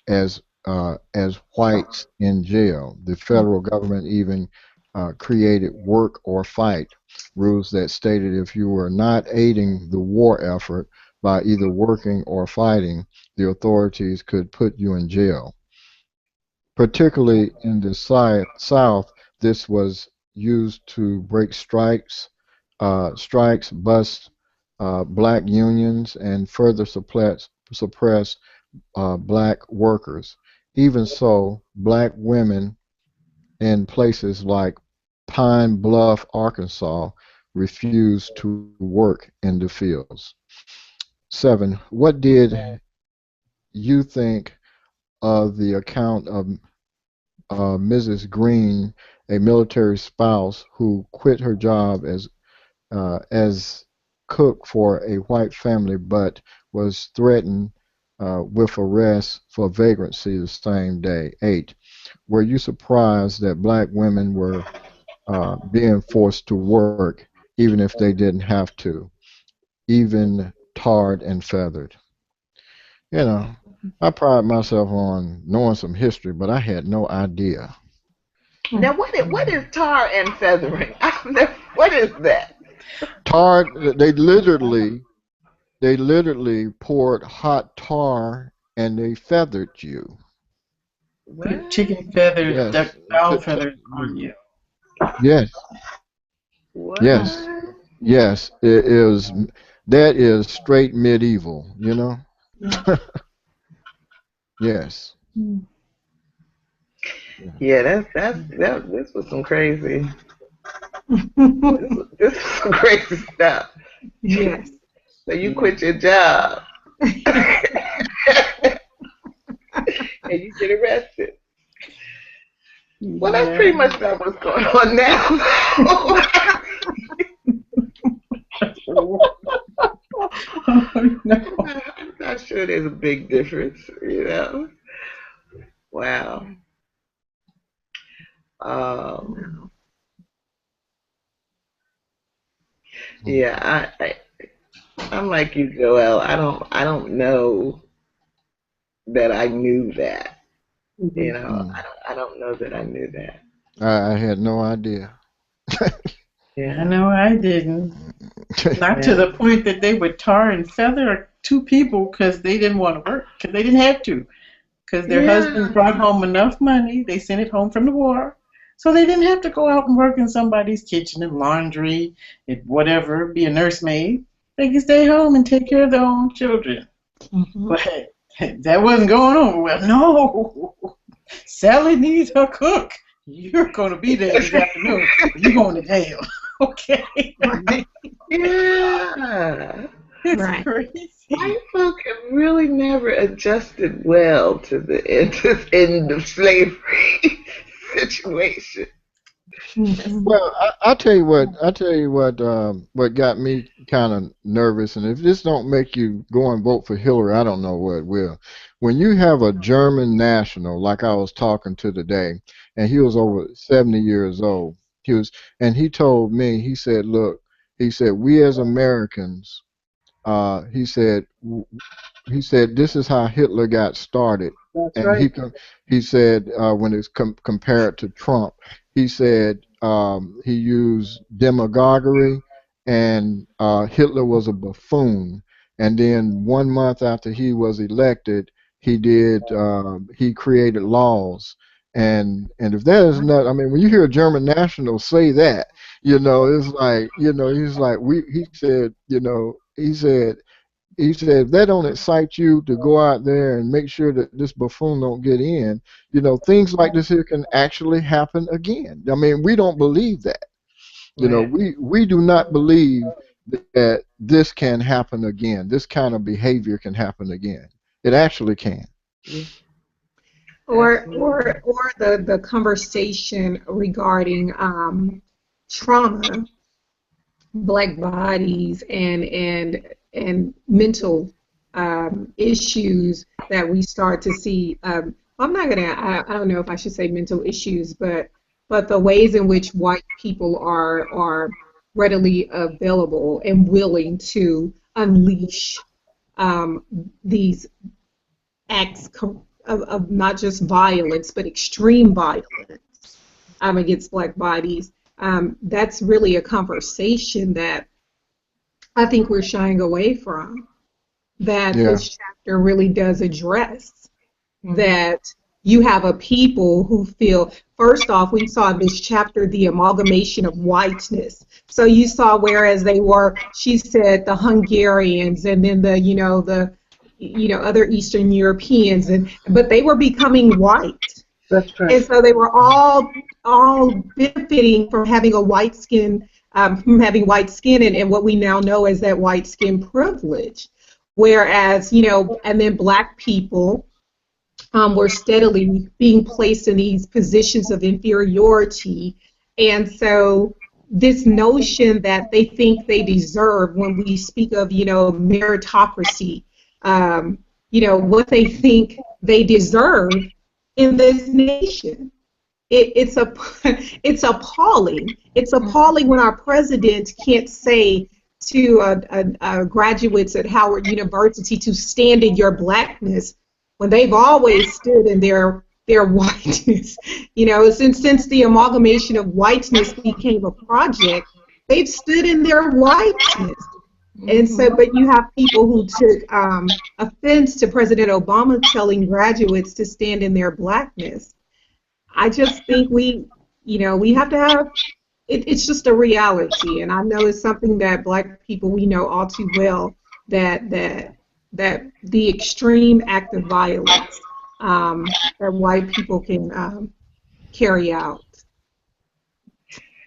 as whites in jail. The federal government even created work or fight rules that stated if you were not aiding the war effort by either working or fighting, the authorities could put you in jail. Particularly in the South, this was used to break strikes, bust black unions, and further suppress black workers. Even so, black women in places like Pine Bluff, Arkansas, refused to work in the fields. 7. What did you think of the account of Mrs. Green, a military spouse who quit her job as cook for a white family but was threatened with arrest for vagrancy the same day? 8. Were you surprised that black women were being forced to work even if they didn't have to, even tarred and feathered? I pride myself on knowing some history, but I had no idea. Now, what is tar and feathering? What is that? Tar, they literally poured hot tar and they feathered you. Put chicken feathers, duck, fowl feathers on you. Yes. What? Yes. It is. That is straight medieval. Yes. Yeah, this was some crazy. this was some crazy stuff. Yes. So you quit your job and you get arrested. Well, that's pretty much not what's going on now. Oh, no. I'm not sure there's a big difference, Wow. Yeah, I'm like you, Joelle. I don't know that I knew that. I don't know that I knew that. I had no idea. Yeah, I know I didn't. Not to the point that they would tar and feather two people because they didn't want to work, because they didn't have to, because their husband brought home enough money. They sent it home from the war, so they didn't have to go out and work in somebody's kitchen and laundry and whatever, be a nursemaid. They could stay home and take care of their own children. But that wasn't going on. Well, no, Sally needs her cook. You're going to be there this afternoon. You're going to jail. Okay. Yeah. It's crazy. White folk have really never adjusted well to the end of slavery situation. Well, I'll tell you what got me kind of nervous, and if this don't make you go and vote for Hillary, I don't know what will. When you have a German national, like I was talking to today, and he was over 70 years old, he told me, he said, look, he said, we as Americans, he said, this is how Hitler got started. That's and right. he said, when it's compared to Trump, he said he used demagoguery, and Hitler was a buffoon. And then 1 month after he was elected, he created laws. And if that is not, I mean, when you hear a German national say that, it's like, he's like, he said, if that don't excite you to go out there and make sure that this buffoon don't get in, things like this here can actually happen again. I mean, we don't believe that. We do not believe that this can happen again. This kind of behavior can happen again. It actually can. Or the conversation regarding trauma, black bodies, and mental issues that we start to see. I don't know if I should say mental issues, but the ways in which white people are readily available and willing to unleash these acts of not just violence, but extreme violence against black bodies. That's really a conversation that I think we're shying away from, that this chapter really does address. That you have a people who feel, first off, we saw in this chapter the amalgamation of whiteness. So you saw, whereas they were, she said, the Hungarians, and then the other Eastern Europeans, but they were becoming white. That's right. And so they were all benefiting from having a white skin, and what we now know as that white skin privilege. Whereas, and then black people were steadily being placed in these positions of inferiority. And so this notion that they think they deserve, when we speak of, meritocracy, what they think they deserve in this nation. It's appalling. It's appalling when our president can't say to graduates at Howard University to stand in your blackness, when they've always stood in their whiteness. Since the amalgamation of whiteness became a project, they've stood in their whiteness. And so, but you have people who took offense to President Obama telling graduates to stand in their blackness. I just think we have to have, it's just a reality. And I know it's something that black people, we know all too well, that the extreme act of violence that white people can carry out.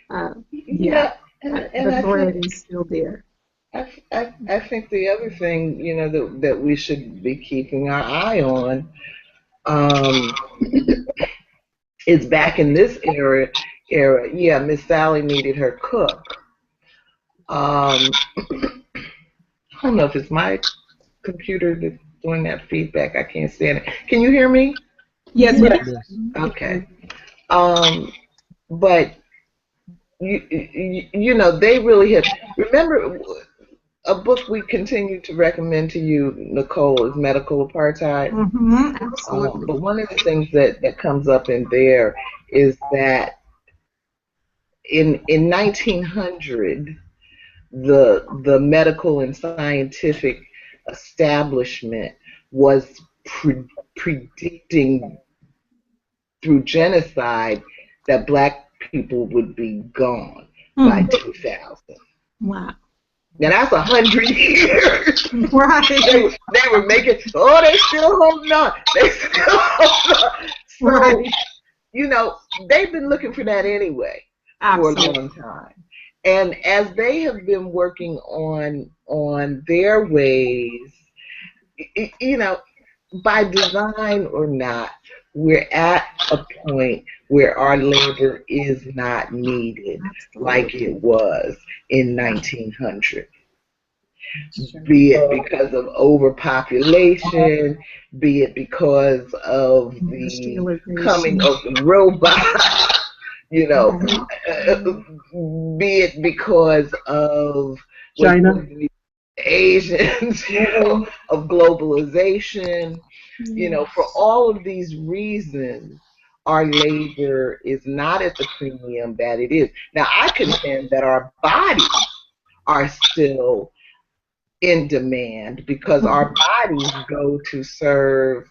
And the threat is still there. I think the other thing, that we should be keeping our eye on is back in this era. Yeah, Miss Sally needed her cook. I don't know if it's my computer that's doing that feedback. I can't stand it. Can you hear me? Yes. Okay. But they really have. Remember, a book we continue to recommend to you, Nicole, is Medical Apartheid. Absolutely. But one of the things that comes up in there is that in 1900, the medical and scientific establishment was predicting through genocide that Black people would be gone by 2000. Wow. Now that's 100 years. Right. They were making, oh, they still holding on. They still holding on. So, right. you know, they've been looking for that anyway. Absolutely. For a long time. And as they have been working on their ways, you know, by design or not, we're at a point where our labor is not needed like it was in 1900. Be it because of overpopulation, be it because of the coming of the robot, you know, be it because of China, Asians, you know, of globalization, you know, for all of these reasons, our labor is not at the premium that it is. Now, I contend that our bodies are still in demand because our bodies go to serve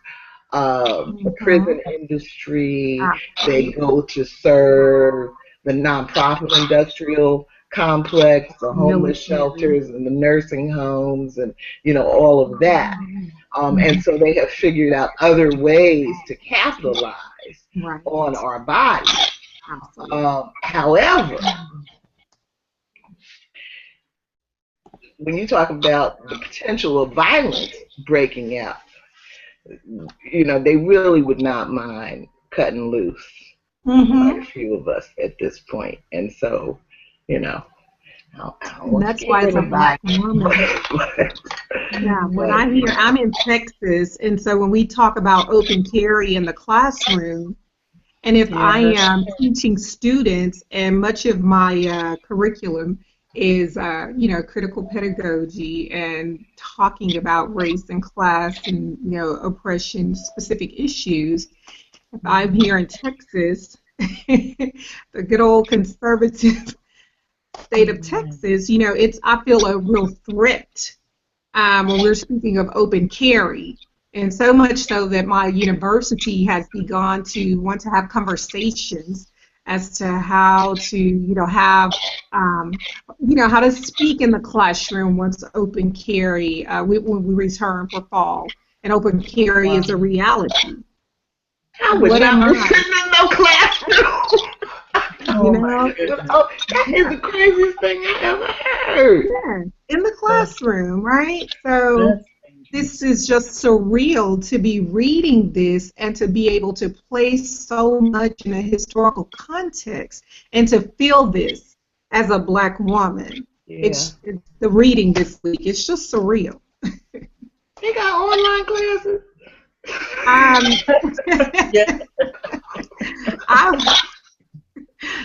the prison industry, they go to serve the nonprofit industrial complex, the homeless shelters and the nursing homes and, you know, all of that. And so they have figured out other ways to capitalize on our bodies. However, when you talk about the potential of violence breaking out, you know, they really would not mind cutting loose. Quite a few of us at this point. And so, you know, that's why it's a Black woman. Yeah, when I hear, I'm in Texas, and so when we talk about open carry in the classroom, and if I am teaching students, and much of my curriculum is, you know, critical pedagogy and talking about race and class and, you know, oppression specific issues. If I'm here in Texas, the good old conservative state of Texas, you know, I feel a real threat when we're speaking of open carry. And so much so that my university has begun to want to have conversations as to how to, you know, have, you know, how to speak in the classroom once open carry, when we return for fall. And open carry is a reality. I would not be sitting in no classroom. You know, that is the craziest thing I ever heard. Yeah, in the classroom, right? So this is just surreal to be reading this and to be able to place so much in a historical context and to feel this as a Black woman. Yeah. It's the reading this week. It's just surreal. They got online classes.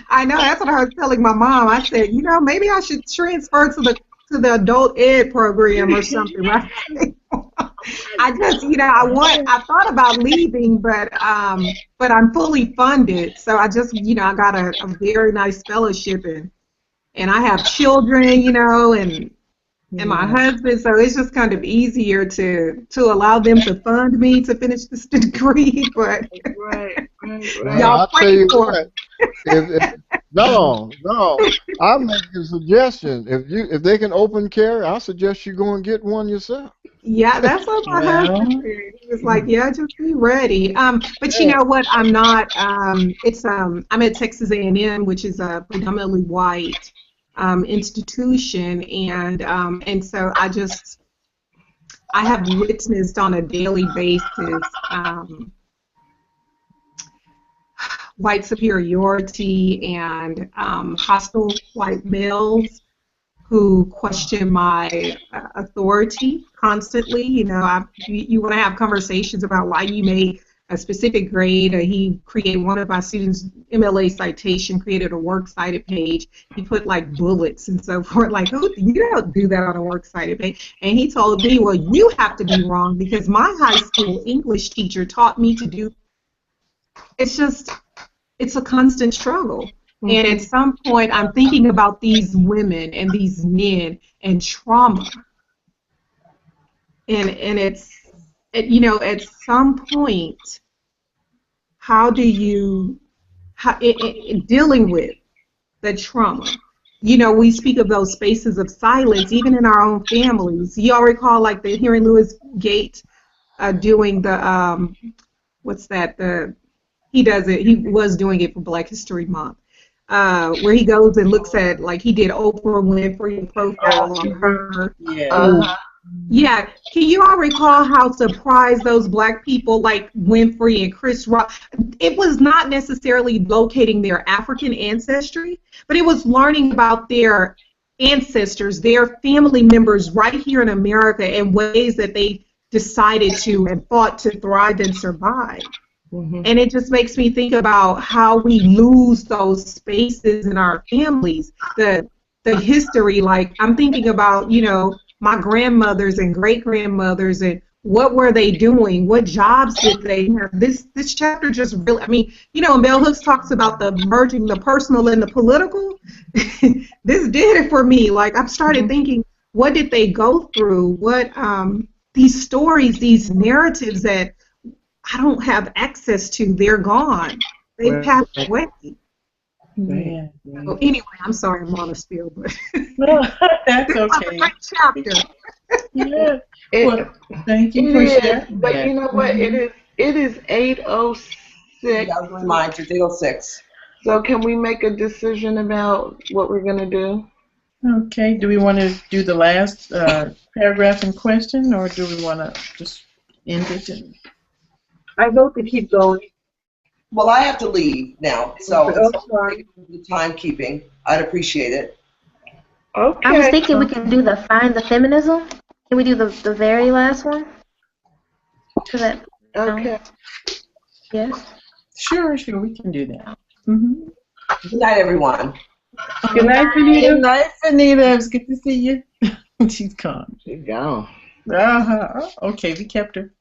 I know, that's what I was telling my mom. I said, you know, maybe I should transfer to the adult ed program or something, right? I just, you know, I thought about leaving, but I'm fully funded, so I just, you know, I got a very nice fellowship, and I have children, you know, and my husband, so it's just kind of easier to allow them to fund me to finish this degree, but y'all pray for it. No, I'll make a suggestion. If they can open carry, I'll suggest you go and get one yourself. Yeah, that's what my husband said. He was like, yeah, just be ready. But you know what? I'm not. I'm at Texas A&M, which is a predominantly white institution, and so I have witnessed on a daily basis white superiority and hostile white males who question my authority constantly. You know, you want to have conversations about why you made a specific grade. He created, one of my students, MLA citation, created a works cited page. He put like bullets and so forth, like, you don't do that on a works cited page. And he told me, well, you have to be wrong because my high school English teacher taught me to do. It's a constant struggle. And at some point, I'm thinking about these women and these men and trauma. and at some point, how do you dealing with the trauma? We speak of those spaces of silence, even in our own families. You all recall, like, the hearing Louis Gate doing the what's that? He was doing it for Black History Month, where he goes and looks at, like, he did Oprah Winfrey profile on her. Yeah. Yeah, can you all recall how surprised those Black people like Winfrey and Chris Rock? It was not necessarily locating their African ancestry, but it was learning about their ancestors, their family members right here in America, and ways that they decided to and fought to thrive and survive. And it just makes me think about how we lose those spaces in our families, the history. Like, I'm thinking about, my grandmothers and great-grandmothers, and what were they doing? What jobs did they have? This chapter just really, and Bell Hooks talks about the merging the personal and the political. This did it for me. Like, I started thinking, what did they go through? What, these stories, these narratives that I don't have access to, they're gone. They passed away. Yeah. So anyway, I'm sorry I'm on a spiel, but No, that's okay. Great chapter. Yeah. Well, thank you for sharing. But you know what? It is 8:06. Yeah, I was doing mine. It's 8:06. So can we make a decision about what we're gonna do? Okay. Do we want to do the last paragraph in question, or do we want to just end it? I vote to keep going. Well, I have to leave now, so the timekeeping, I'd appreciate it. Okay. I was thinking we can do the Find the Feminism. Can we do the very last one? Okay. Yes. Sure, we can do that. Good night, everyone. Good night, Venita. Good night, Venita. It was good to see you. She's gone. She's gone. Okay, we kept her.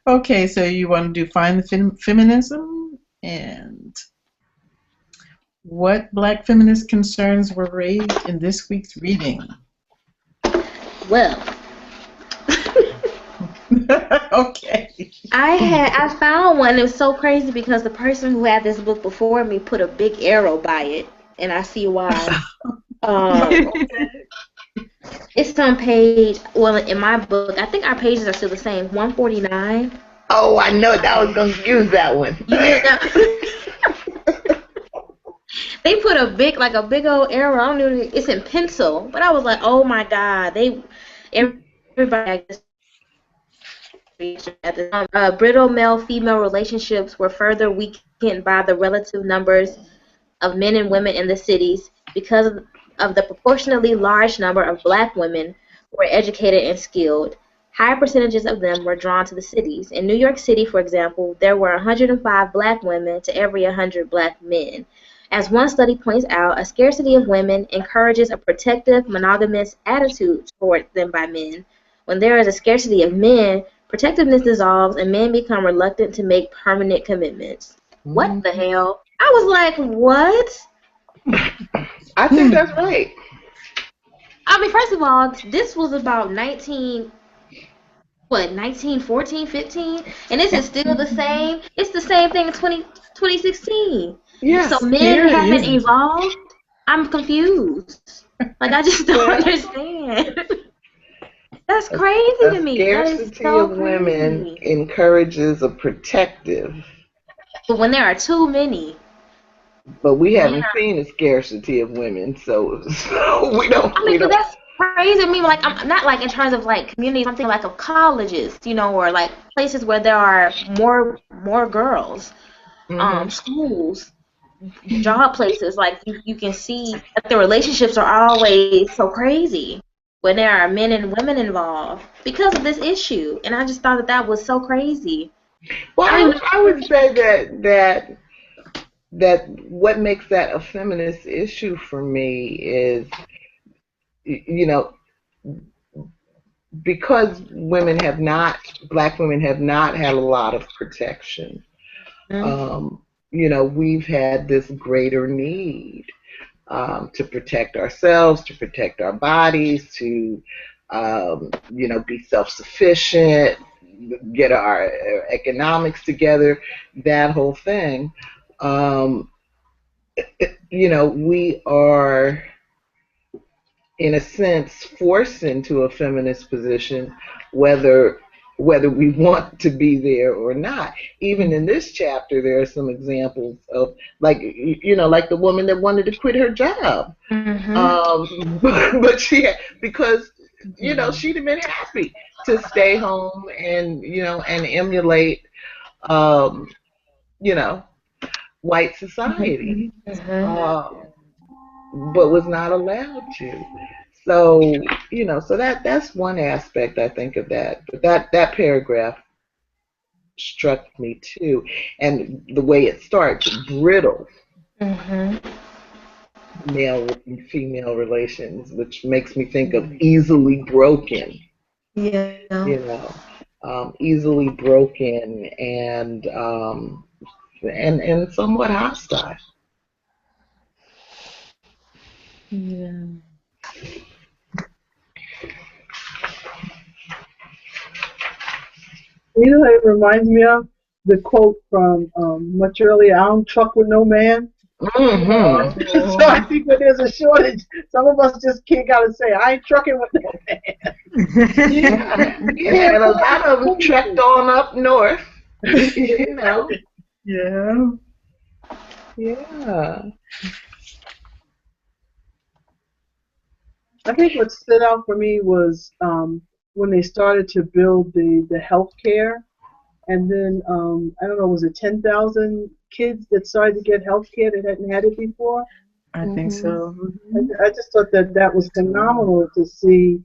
Okay, so you want to do Find the Feminism, and what Black feminist concerns were raised in this week's reading? Well. Okay. I found one. It was so crazy because the person who had this book before me put a big arrow by it, and I see why. It's on page, well, in my book, I think our pages are still the same, 149. Oh, I know that. I was going to use that one. They put a big old arrow. I don't know, it's in pencil, but I was like, oh my God, everybody, I guess, at the time, brittle male-female relationships were further weakened by the relative numbers of men and women in the cities because of the proportionally large number of Black women who were educated and skilled. High percentages of them were drawn to the cities. In New York City, for example, there were 105 Black women to every 100 Black men. As one study points out, a scarcity of women encourages a protective, monogamous attitude toward them by men. When there is a scarcity of men, protectiveness dissolves and men become reluctant to make permanent commitments. What the hell? I was like, what? I think that's right. First of all, this was about 1914, 15? And this is still the same? It's the same thing in 2016. Yes. So men haven't evolved? I'm confused. Like, I just don't understand. That's crazy to me. That is Scarcity so of women crazy. encourages a protective. But when there are too many. But we haven't seen a scarcity of women, so we don't. But that's crazy. Like, I'm not like in terms of like communities. I'm thinking like of colleges, or like places where there are more girls, schools, job places. Like you can see that the relationships are always so crazy when there are men and women involved because of this issue. And I just thought that was so crazy. Well, I would say that what makes that a feminist issue for me is, because Black women have not had a lot of protection. We've had this greater need to protect ourselves, to protect our bodies, to be self-sufficient, get our economics together, that whole thing. We are, in a sense, forced into a feminist position, whether we want to be there or not. Even in this chapter, there are some examples of, like the woman that wanted to quit her job, but because she'd have been happy to stay home and emulate, white society, but was not allowed to. So, so that's one aspect, I think, of that. But that paragraph struck me too, and the way it starts, brittle, male and female relations, which makes me think of easily broken. Yeah. Easily broken and somewhat hostile. Yeah. It reminds me of the quote from much earlier, "I don't truck with no man." So I think when there's a shortage, some of us just gotta say, "I ain't trucking with no man." Yeah, and a lot of them trekked on up north. Yeah. Yeah. I think what stood out for me was when they started to build the health care, and then I don't know, was it 10,000 kids that started to get health care that hadn't had it before? I think so. I just thought that was phenomenal to see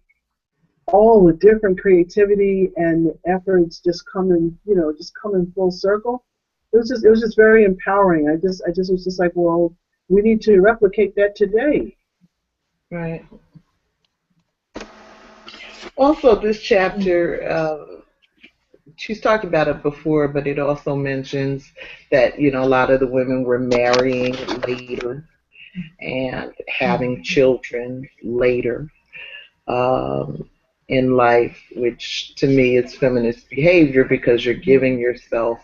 all the different creativity and efforts just coming full circle. It was just very empowering. I just was just like, well, we need to replicate that today. Right. Also, this chapter, she's talked about it before, but it also mentions that, a lot of the women were marrying later and having children later in life, which to me is feminist behavior, because you're giving yourself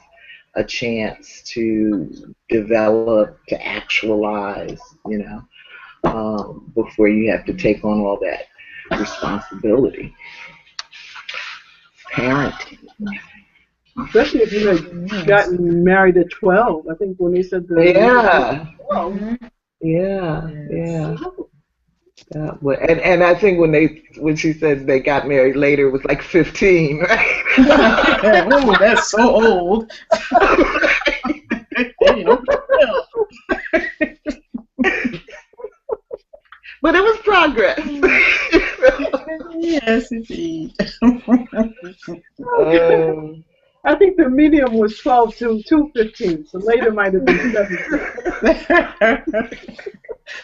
a chance to develop, to actualize, before you have to take on all that responsibility. Parenting. Especially if you had gotten married at 12. I think when they said Yeah. 12. Yeah. And I think when she said they got married later, it was like 15, right? Oh, that's so old. But it was progress. Yes, indeed. I think the medium was 12 to 15, so later might have been 17.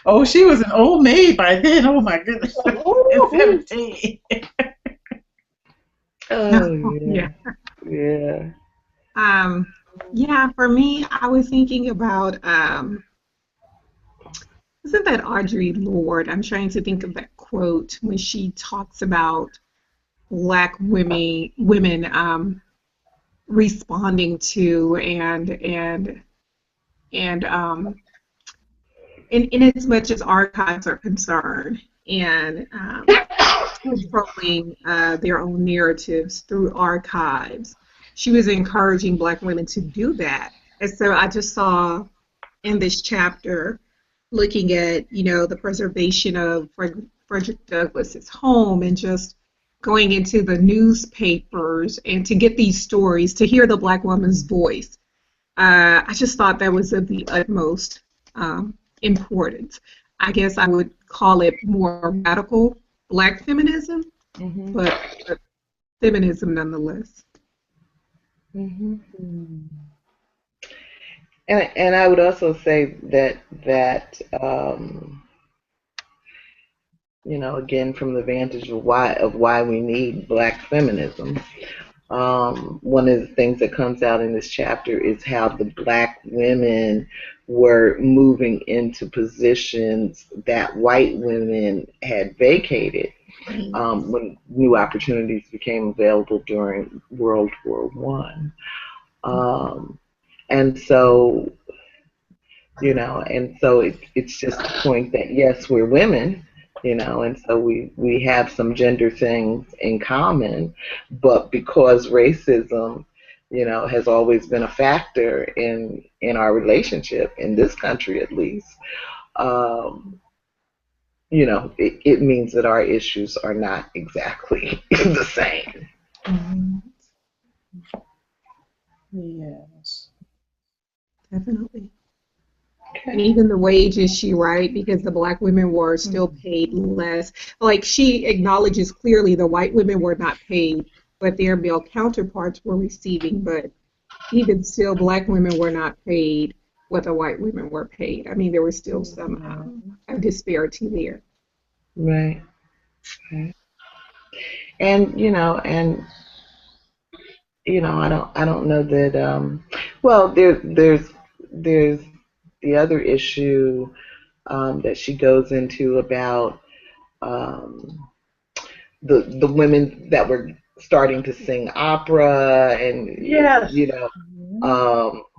Oh, she was an old maid by then. Oh my goodness. At 17. Oh Yeah. Yeah. Yeah, for me, I was thinking about isn't that Audre Lorde? I'm trying to think of that quote when she talks about Black women responding to and in as much as archives are concerned, and controlling their own narratives through archives. She was encouraging Black women to do that. And so I just saw in this chapter, looking at, the preservation of Frederick Douglass's home, and just going into the newspapers and to get these stories, to hear the Black woman's voice. I just thought that was of the utmost importance. I guess I would call it more radical Black feminism, but feminism nonetheless. And I would also say that again, from the vantage of why we need Black feminism, one of the things that comes out in this chapter is how the Black women were moving into positions that white women had vacated when new opportunities became available during World War I. And so, it's just the point that, yes, we're women, and so we have some gender things in common, but because racism, has always been a factor in our relationship, in this country at least, it means that our issues are not exactly the same. Yes. Definitely. And even the wage issue, right? Because the Black women were still paid less. Like, she acknowledges clearly the white women were not paid, but their male counterparts were receiving. But even still, Black women were not paid what the white women were paid. I mean, there was still some a disparity there. Right. And I don't know that. Well, there's the other issue that she goes into about the women that were starting to sing opera, and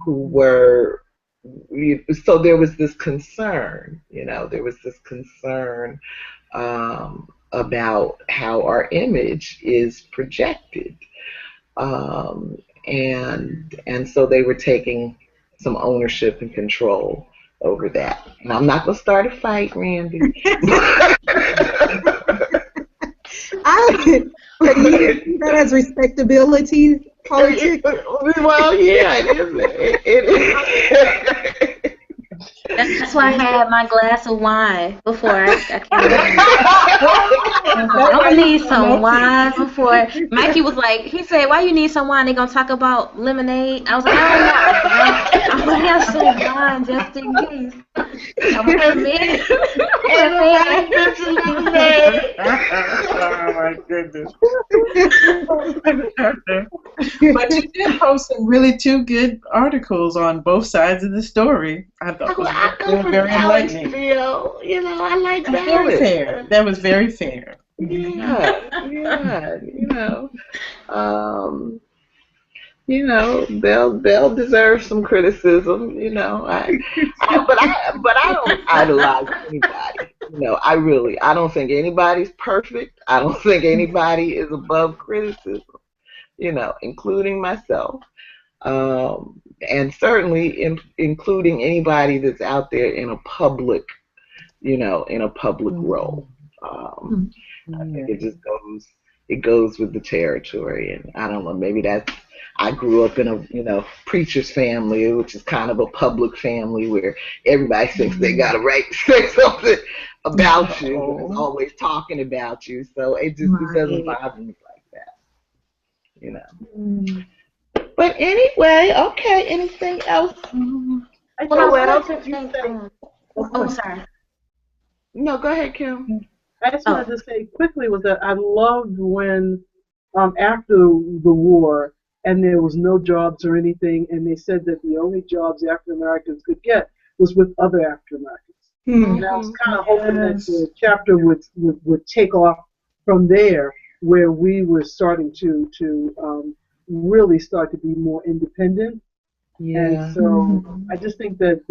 who were. So there was this concern, about how our image is projected. And so they were taking some ownership and control over that. And I'm not going to start a fight, Randie. But that has respectability politics. Well, yeah, it is. That's why I had my glass of wine before I came in. I'm gonna need some wine before. Mikey was like, he said, "Why you need some wine? They gonna talk about lemonade?" I was like, "I don't know. I'm gonna have some wine just in case." I'm gonna admit. Oh my goodness. But you did post some really two good articles on both sides of the story. I thought they were very enlightening. I like that. Very fair. That was very fair. They'll deserve some criticism, but I don't idolize anybody. I don't think anybody's perfect. I don't think anybody is above criticism, including myself, and certainly including anybody that's out there in a public, role. I think it goes with the territory, and I don't know, maybe I grew up in a preacher's family, which is kind of a public family where everybody thinks they got a right to say something about you, and is always talking about you. So it doesn't bother me like that, But anyway, okay. Anything else? Sorry. No, go ahead, Kim. I just wanted to say quickly was that I loved when after the war, and there was no jobs or anything, and they said that the only jobs African Americans could get was with other African Americans. And I was kind of hoping that the chapter would take off from there, where we were starting to really start to be more independent. And so I just think that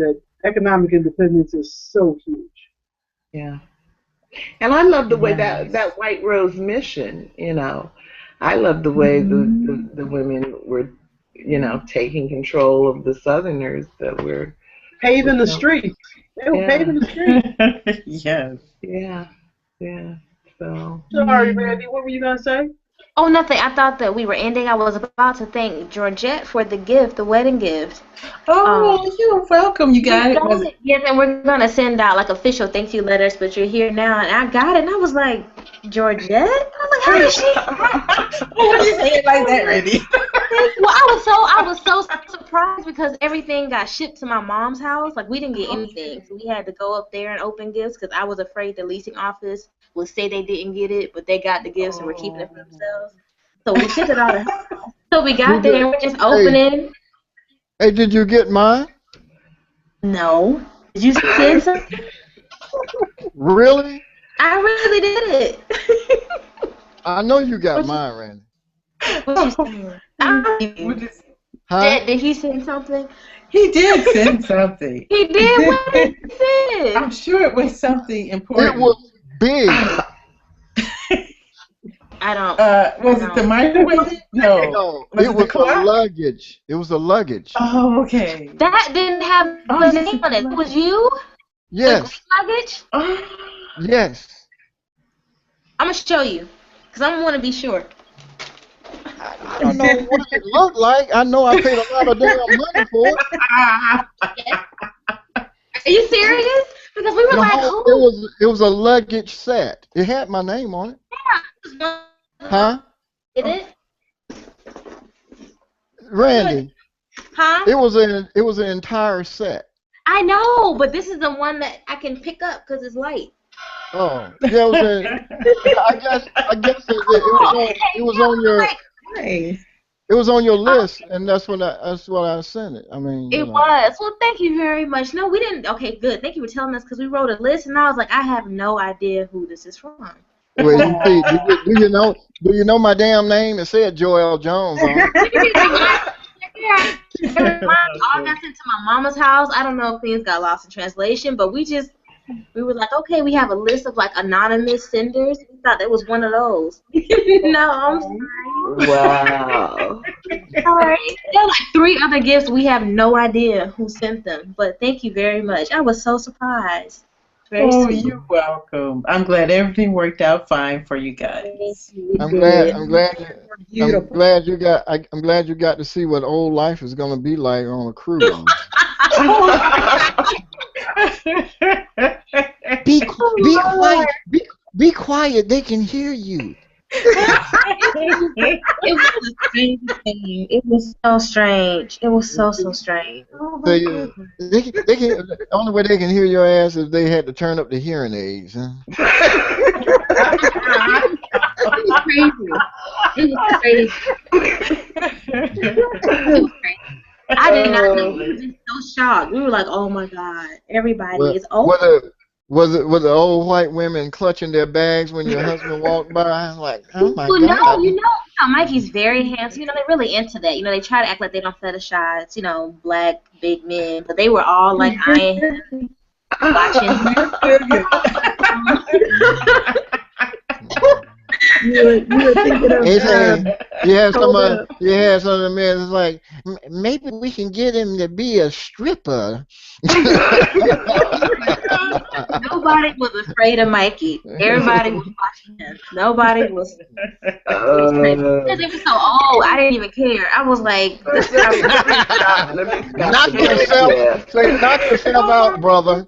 economic independence is so huge. Yeah. And I love the way that White Rose mission, I love the way the women were, taking control of the Southerners that were paving the streets. They were paving the streets. Yes. Yeah. So. Sorry, Randie, what were you gonna say? Oh, nothing. I thought that we were ending. I was about to thank Georgette for the gift, the wedding gift. Oh, you're welcome. You got it. Yes, and we're going to send out like official thank you letters, but you're here now, and I got it, and I was like, Georgette? I was like, how did she? Why did you say it like that, Randie? Well, I was so surprised because everything got shipped to my mom's house. Like, we didn't get anything, so we had to go up there and open gifts because I was afraid the leasing office would say they didn't get it, but they got the gifts and were keeping it for themselves. So we shipped it out. So we got there and we're just opening. Hey, did you get mine? No. Did you send something? Really? I really did it. I know you got mine, Randy. What you saying? Huh? Did he send something? He did send something. He did? What did he send? I'm sure it was something important. It was big. I don't. Was it the microwave? No. It was a luggage. It was a luggage. Oh, okay. That didn't have the name on it. It was you? Yes. The luggage? Yes. I'm going to show you, because I want to be sure. I don't know what it looked like. I know I paid a lot of damn money for it. Are you serious? Because we were It was a luggage set. It had my name on it. Yeah. Huh? Did it? Randy. Huh? It was an entire set. I know, but this is the one that I can pick up because it's light. Oh, yeah, I guess it was on your. Nice. It was on your list, and that's what I sent it. I mean, it was. Well, thank you very much. No, we didn't. Okay, good. Thank you for telling us because we wrote a list, and I was like, I have no idea who this is from. Well, you see, do you know my damn name? It said Joel Jones on it. All got sent to my mama's house. I don't know if things got lost in translation, but we were like, okay, we have a list of like anonymous senders. We thought that was one of those. No, I'm sorry. Wow. Sorry. There are like 3 other gifts. We have no idea who sent them, but thank you very much. I was so surprised. Very sweet. You're welcome. I'm glad everything worked out fine for you guys. I'm glad you got to see what old life is going to be like on a cruise. Be quiet. Be quiet. They can hear you. It was the strangest thing. It was so strange. It was so strange. They can, the only way they can hear your ass is they had to turn up the hearing aids. Huh? It was crazy. It was crazy. It was crazy. I did not know. We were just so shocked. We were like, "Oh my God, everybody is open." Was the old white women clutching their bags when your husband walked by? I'm like, oh my God. No, you know, Mikey's very handsome. You know, they're really into that. You know, they try to act like they don't fetishize, black big men, but they were all like eyeing him, watching him. You were thinking of you had some of the men that's like, maybe we can get him to be a stripper. Nobody was afraid of Mikey. Everybody was watching him. Nobody was. Because it was so old, I didn't even care. I was like, this knock yourself out, brother.